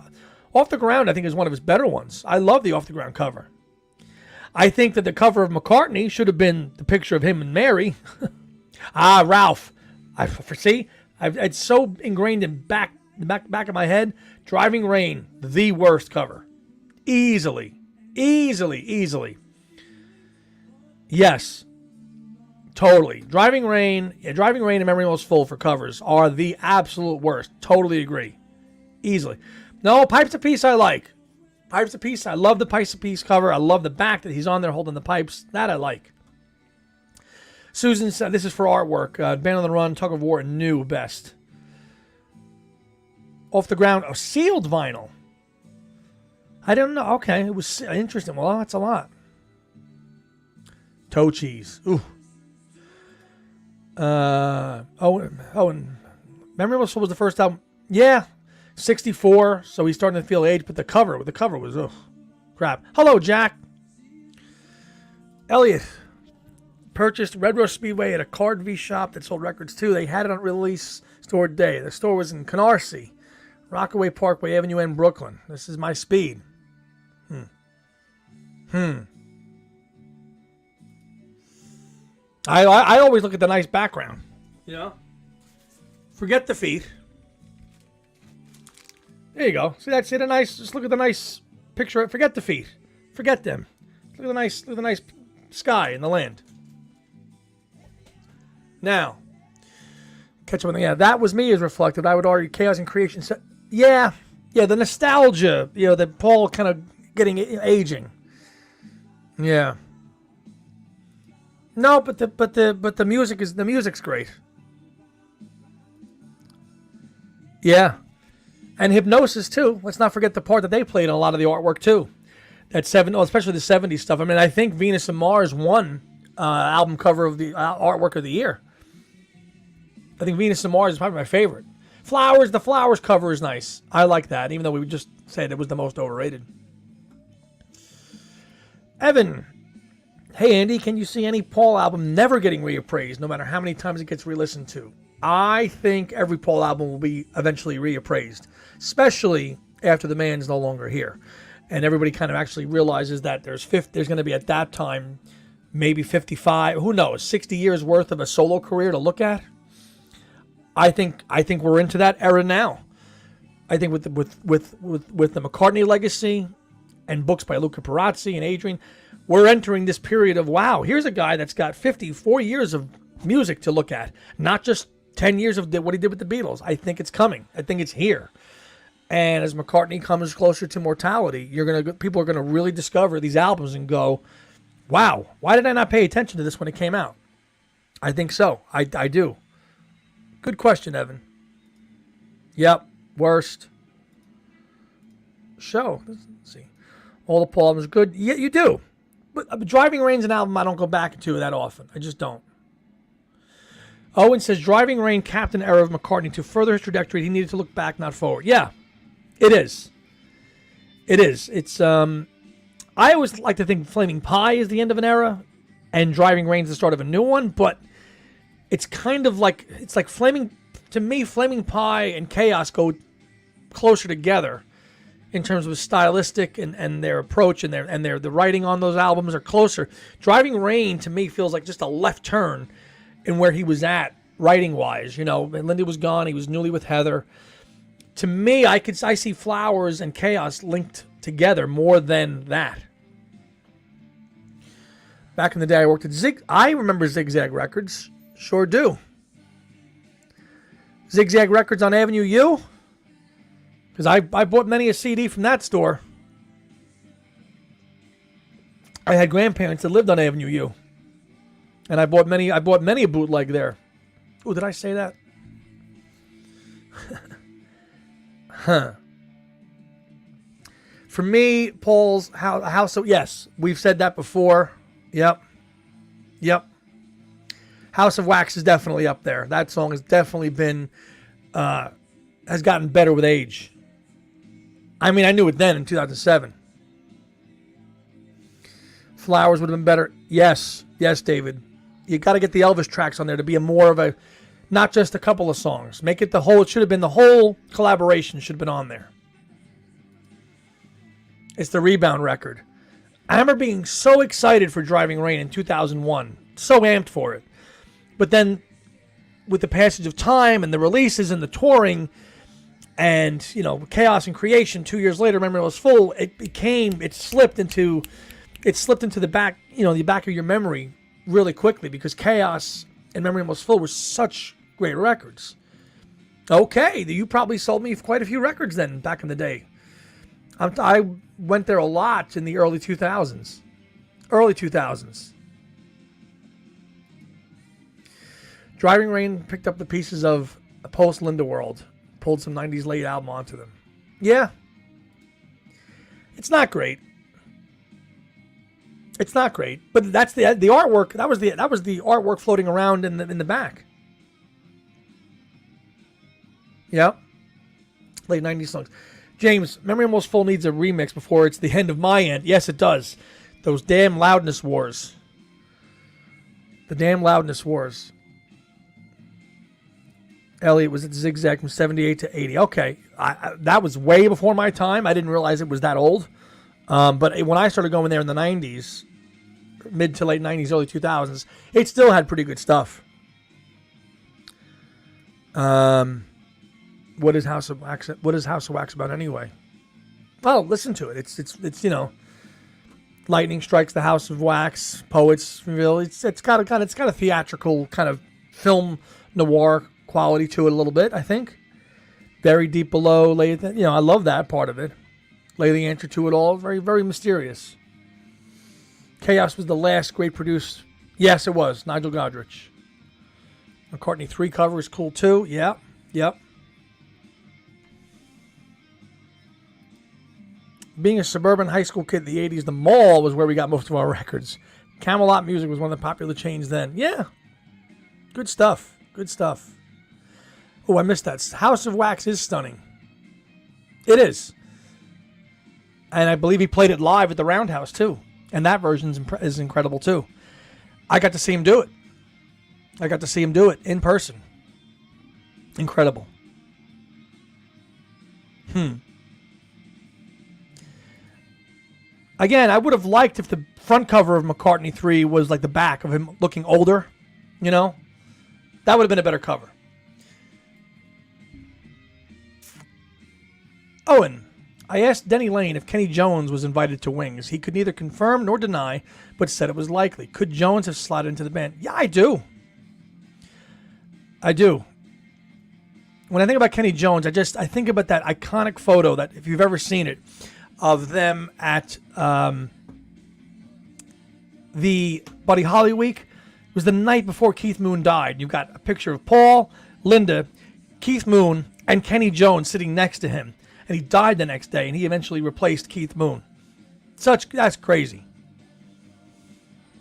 Off the Ground is one of his better ones. I love the Off the Ground cover. I think that the cover of McCartney should have been the picture of him and Mary. Ralph. It's so ingrained in the back of my head. Driving Rain, the worst cover. Easily. Yes. Totally. Driving Rain and Memory Almost Full for covers are the absolute worst. Totally agree. Easily. No, Pipes of Peace I like. Pipes of Peace, I love the Pipes of Peace cover. I love the back that he's on there holding the pipes. That I like. Susan said, this is for artwork. Band on the Run, Tug of War, and New best. Off the Ground, sealed vinyl. I don't know. Okay, it was interesting. Well, that's a lot. Toe Cheese. Ooh. And Memory Almost Full was the first album. Yeah, 64, so he's starting to feel age, but the cover was, ugh, crap. Hello, Jack. Elliot purchased Red Rose Speedway at a Card V shop that sold records too. They had it on release store day. The store was in Canarsie, Rockaway Parkway, Avenue N, Brooklyn. This is my speed. I always look at the nice background. You know? Forget the feet. There you go. See, that's it. Just look at the nice picture. Forget the feet. Forget them. Look at the nice sky and the land. Now, catch up on yeah, that was me as reflected. I would argue Chaos and Creation. Yeah, the nostalgia. That Paul kind of getting aging. Yeah. No, but the music's great. Yeah. And Hypnosis too. Let's not forget the part that they played in a lot of the artwork too. Especially the 70s stuff. I mean, I think Venus and Mars won album cover of the artwork of the year. I think Venus and Mars is probably my favorite. The Flowers cover is nice. I like that, even though we just said it was the most overrated. Evan, hey Andy, can you see any Paul album never getting reappraised, no matter how many times it gets re-listened to? I think every Paul album will be eventually reappraised, especially after the man's no longer here. And everybody kind of actually realizes that there's going to be at that time maybe 55, who knows, 60 years worth of a solo career to look at. I think we're into that era now. I think with the McCartney legacy and books by Luca Perazzi and Adrian, we're entering this period of, wow, here's a guy that's got 54 years of music to look at, not just 10 years of what he did with the Beatles. I think it's coming. I think it's here. And as McCartney comes closer to mortality, people are gonna really discover these albums and go, wow, why did I not pay attention to this when it came out? I think so. I do. Good question, Evan. Yep. Worst show. Let's see. All the Paul albums are good. Yeah, you do. But Driving Rain's an album I don't go back to that often. I just don't. Owen says, Driving Rain capped an era of McCartney. To further his trajectory, he needed to look back, not forward. Yeah, it is. It is. It's, I always like to think Flaming Pie is the end of an era, and Driving Rain's the start of a new one, but it's kind of like, to me, Flaming Pie and Chaos go closer together in terms of stylistic and their approach and the writing on those albums are closer. Driving Rain, to me, feels like just a left turn in where he was at writing-wise. And Lindy was gone. He was newly with Heather. To me, I see Flowers and Chaos linked together more than that. Back in the day, I worked at I remember Zigzag Records. Sure do. Zigzag Records on Avenue U. Because I bought many a CD from that store. I had grandparents that lived on Avenue U. And I bought many a bootleg there. Oh, did I say that? Huh. For me, Paul's House of... Yes, we've said that before. Yep. House of Wax is definitely up there. That song has definitely been... has gotten better with age. I mean, I knew it then in 2007. Flowers would have been better. Yes, David. You got to get the Elvis tracks on there to be more of a... Not just a couple of songs. Make it the whole... It should have been the whole collaboration should have been on there. It's the Rebound record. I remember being so excited for Driving Rain in 2001. So amped for it. But then, with the passage of time and the releases and the touring, and Chaos and Creation 2 years later, Memory Was Full. It slipped into the back, the back of your memory really quickly because Chaos and Memory Was Full were such great records. Okay, you probably sold me quite a few records then back in the day. I went there a lot in the early 2000s. Driving Rain picked up the pieces of a post-Linda world, pulled some 90s late album onto them. Yeah. It's not great. But that's the artwork. That was the artwork floating around in the back. Yep. Late 90s songs. James, Memory Almost Full needs a remix before it's the end of my end. Yes, it does. Those damn loudness wars. The damn loudness wars. Elliot was at Zigzag from 78 to 80. Okay, that was way before my time. I didn't realize it was that old. But when I started going there in the 90s, mid to late 90s, early 2000s, it still had pretty good stuff. What is House of Wax? What is House of Wax about anyway? Well, listen to it. It's Lightning Strikes the House of Wax. Poets reveal. It's got a theatrical kind of film noir quality to it a little bit. I think. Buried Deep Below. I love that part of it. Lay the answer to it all. Very, very mysterious. Chaos was the last great produced. Yes, it was. Nigel Godrich. McCartney 3 cover is cool too. Yeah. Yep. Being a suburban high school kid in the 80s, the mall was where we got most of our records. Camelot Music was one of the popular chains then. Yeah. Good stuff. Good stuff. Oh, I missed that. House of Wax is stunning. It is. And I believe he played it live at the Roundhouse, too. And that version is incredible, too. I got to see him do it. I got to see him do it in person. Incredible. Again, I would have liked if the front cover of McCartney 3 was like the back of him looking older. That would have been a better cover. Owen, I asked Denny Lane if Kenny Jones was invited to Wings. He could neither confirm nor deny, but said it was likely. Could Jones have slotted into the band? Yeah, I do. When I think about Kenny Jones, I think about that iconic photo that, if you've ever seen it, of them at the Buddy Holly week. It was the night before Keith Moon died. You've got a picture of Paul, Linda, Keith Moon, and Kenny Jones sitting next to him. And he died the next day, and he eventually replaced Keith Moon. That's crazy.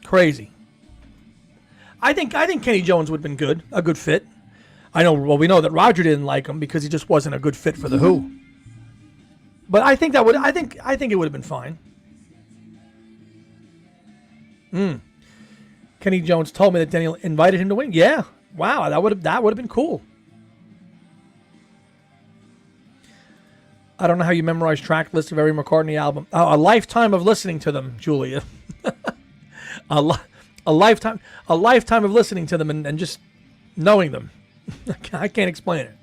Crazy. I think Kenny Jones would have been good, a good fit. We know that Roger didn't like him because he just wasn't a good fit for the Who. But I think it would have been fine. Kenny Jones told me that Denny invited him to Wing. Yeah. Wow, that would have been cool. I don't know how you memorize track lists of every McCartney album. A lifetime of listening to them, Julia. a lifetime of listening to them and just knowing them. I can't explain it.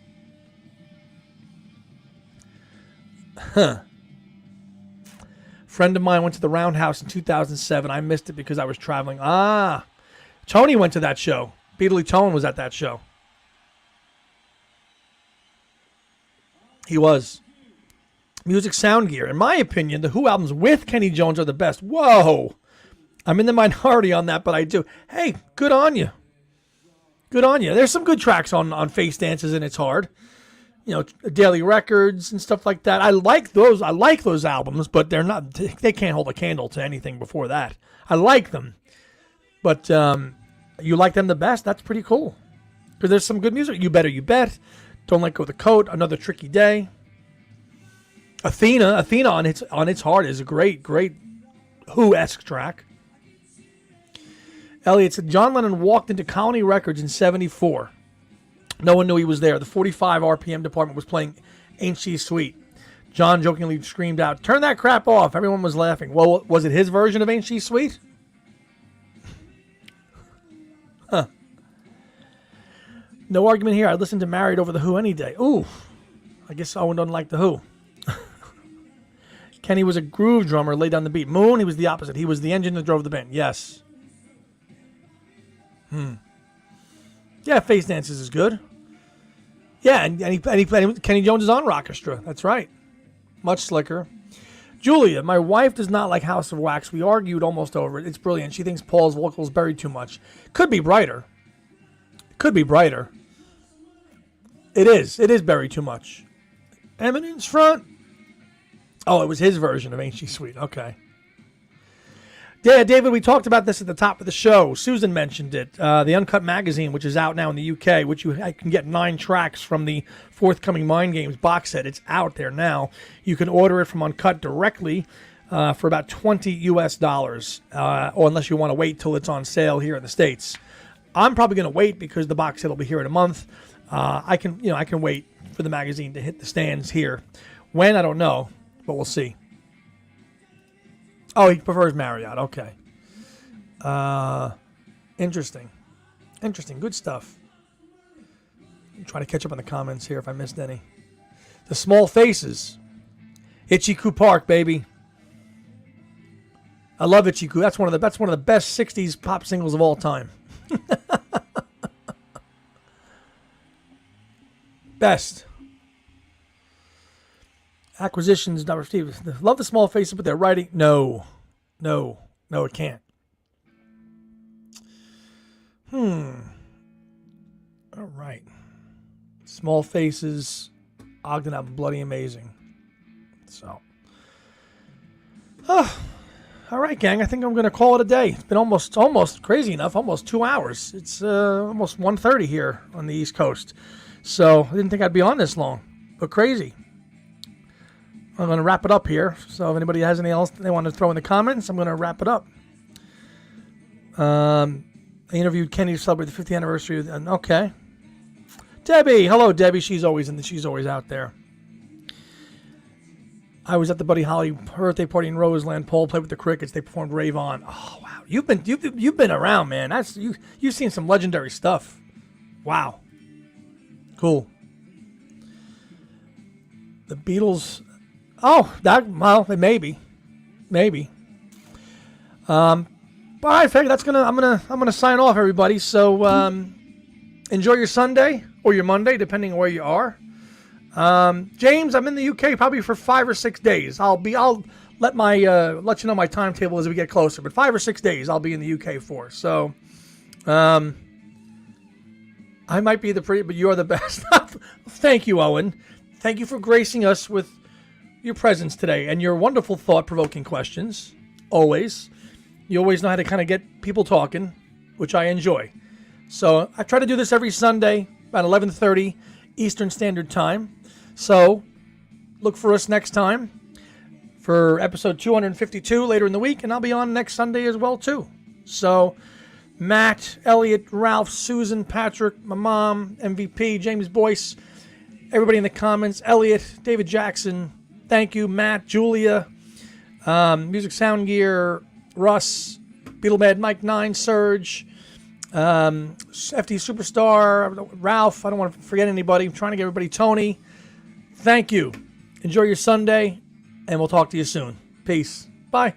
Friend of mine went to the Roundhouse in 2007. I missed it because I was traveling. Tony went to that show. Beatley Tone was at that show. He was. Music Sound Gear. In my opinion, the Who albums with Kenny Jones are the best. Whoa. I'm in the minority on that, but I do. Hey, good on you. Good on you. There's some good tracks on Face Dances and It's Hard. Daily Records and stuff like that. I like those albums, but they can't hold a candle to anything before that. I like them. But you like them the best? That's pretty cool. Because there's some good music. You Better You Bet. Don't Let Go of the Coat. Another Tricky Day. Athena on It's Hard is a great Who-esque track. Elliot said John Lennon walked into Colony Records in 1974. No one knew he was there. The 45 RPM department was playing Ain't She Sweet. John jokingly screamed out, "Turn that crap off." Everyone was laughing. Well, was it his version of Ain't She Sweet? Huh. No argument here. I'd listen to Married over the Who any day. Ooh. I guess Owen doesn't like the Who. Kenny was a groove drummer, laid down the beat. Moon, he was the opposite. He was the engine that drove the band. Yes. Yeah, Face Dances is good. Yeah, and he played Kenny Jones is on Rockestra. That's right. Much slicker. Julia, my wife does not like House of Wax. We argued almost over it. It's brilliant. She thinks Paul's vocals buried too much. Could be brighter. It is buried too much. Eminence Front. Oh, it was his version of Ain't She Sweet. Okay. Yeah, David, we talked about this at the top of the show. Susan mentioned it. The Uncut magazine, which is out now in the UK, which I can get 9 tracks from the forthcoming Mind Games box set. It's out there now. You can order it from Uncut directly for about $20 or unless you want to wait till it's on sale here in the States. I'm probably going to wait because the box set will be here in a month. I can wait for the magazine to hit the stands here. When, I don't know, but we'll see. Oh, he prefers Marriott. Okay. Interesting. Good stuff. I'm trying to catch up on the comments here if I missed any. The Small Faces. Itchy-Coo Park, baby. I love Itchy-Coo. That's one of the best 60s pop singles of all time. Best. Acquisitions, Dr. Steve. Love the Small Faces, but they're writing. No, it can't. All right. Small Faces, Ogden album, bloody amazing. So. All right, gang. I think I'm going to call it a day. It's been almost crazy enough, almost 2 hours. It's almost 1:30 here on the East Coast. So I didn't think I'd be on this long, but crazy. I'm going to wrap it up here. So if anybody has anything else they want to throw in the comments, I'm going to wrap it up. I interviewed Kenny to celebrate the 50th anniversary. Okay. Debbie. Hello, Debbie. She's always out there. I was at the Buddy Holly birthday party in Roseland. Paul played with the Crickets. They performed Rave On. Oh, wow. You've been around, man. You've seen some legendary stuff. Wow. Cool. The Beatles. Oh, maybe. But I figure I'm gonna sign off, everybody. So enjoy your Sunday or your Monday, depending on where you are. James, I'm in the UK probably for 5 or 6 days. I'll let you know my timetable as we get closer. But 5 or 6 days I'll be in the UK for. So I might be but you're the best. Thank you, Owen. Thank you for gracing us with your presence today and your wonderful thought-provoking questions. Always. You always know how to kind of get people talking, which I enjoy. So I try to do this every Sunday about 11:30 Eastern Standard Time. So look for us next time for episode 252 later in the week, and I'll be on next Sunday as well, too. So Matt, Elliot, Ralph, Susan, Patrick, my mom, MVP, James Boyce, everybody in the comments, Elliot, David Jackson, thank you, Matt, Julia, Music Sound Gear, Russ, Beetlemad, Mike 9, Serge, FD Superstar, Ralph, I don't want to forget anybody. I'm trying to get everybody. Tony, thank you. Enjoy your Sunday, and we'll talk to you soon. Peace. Bye.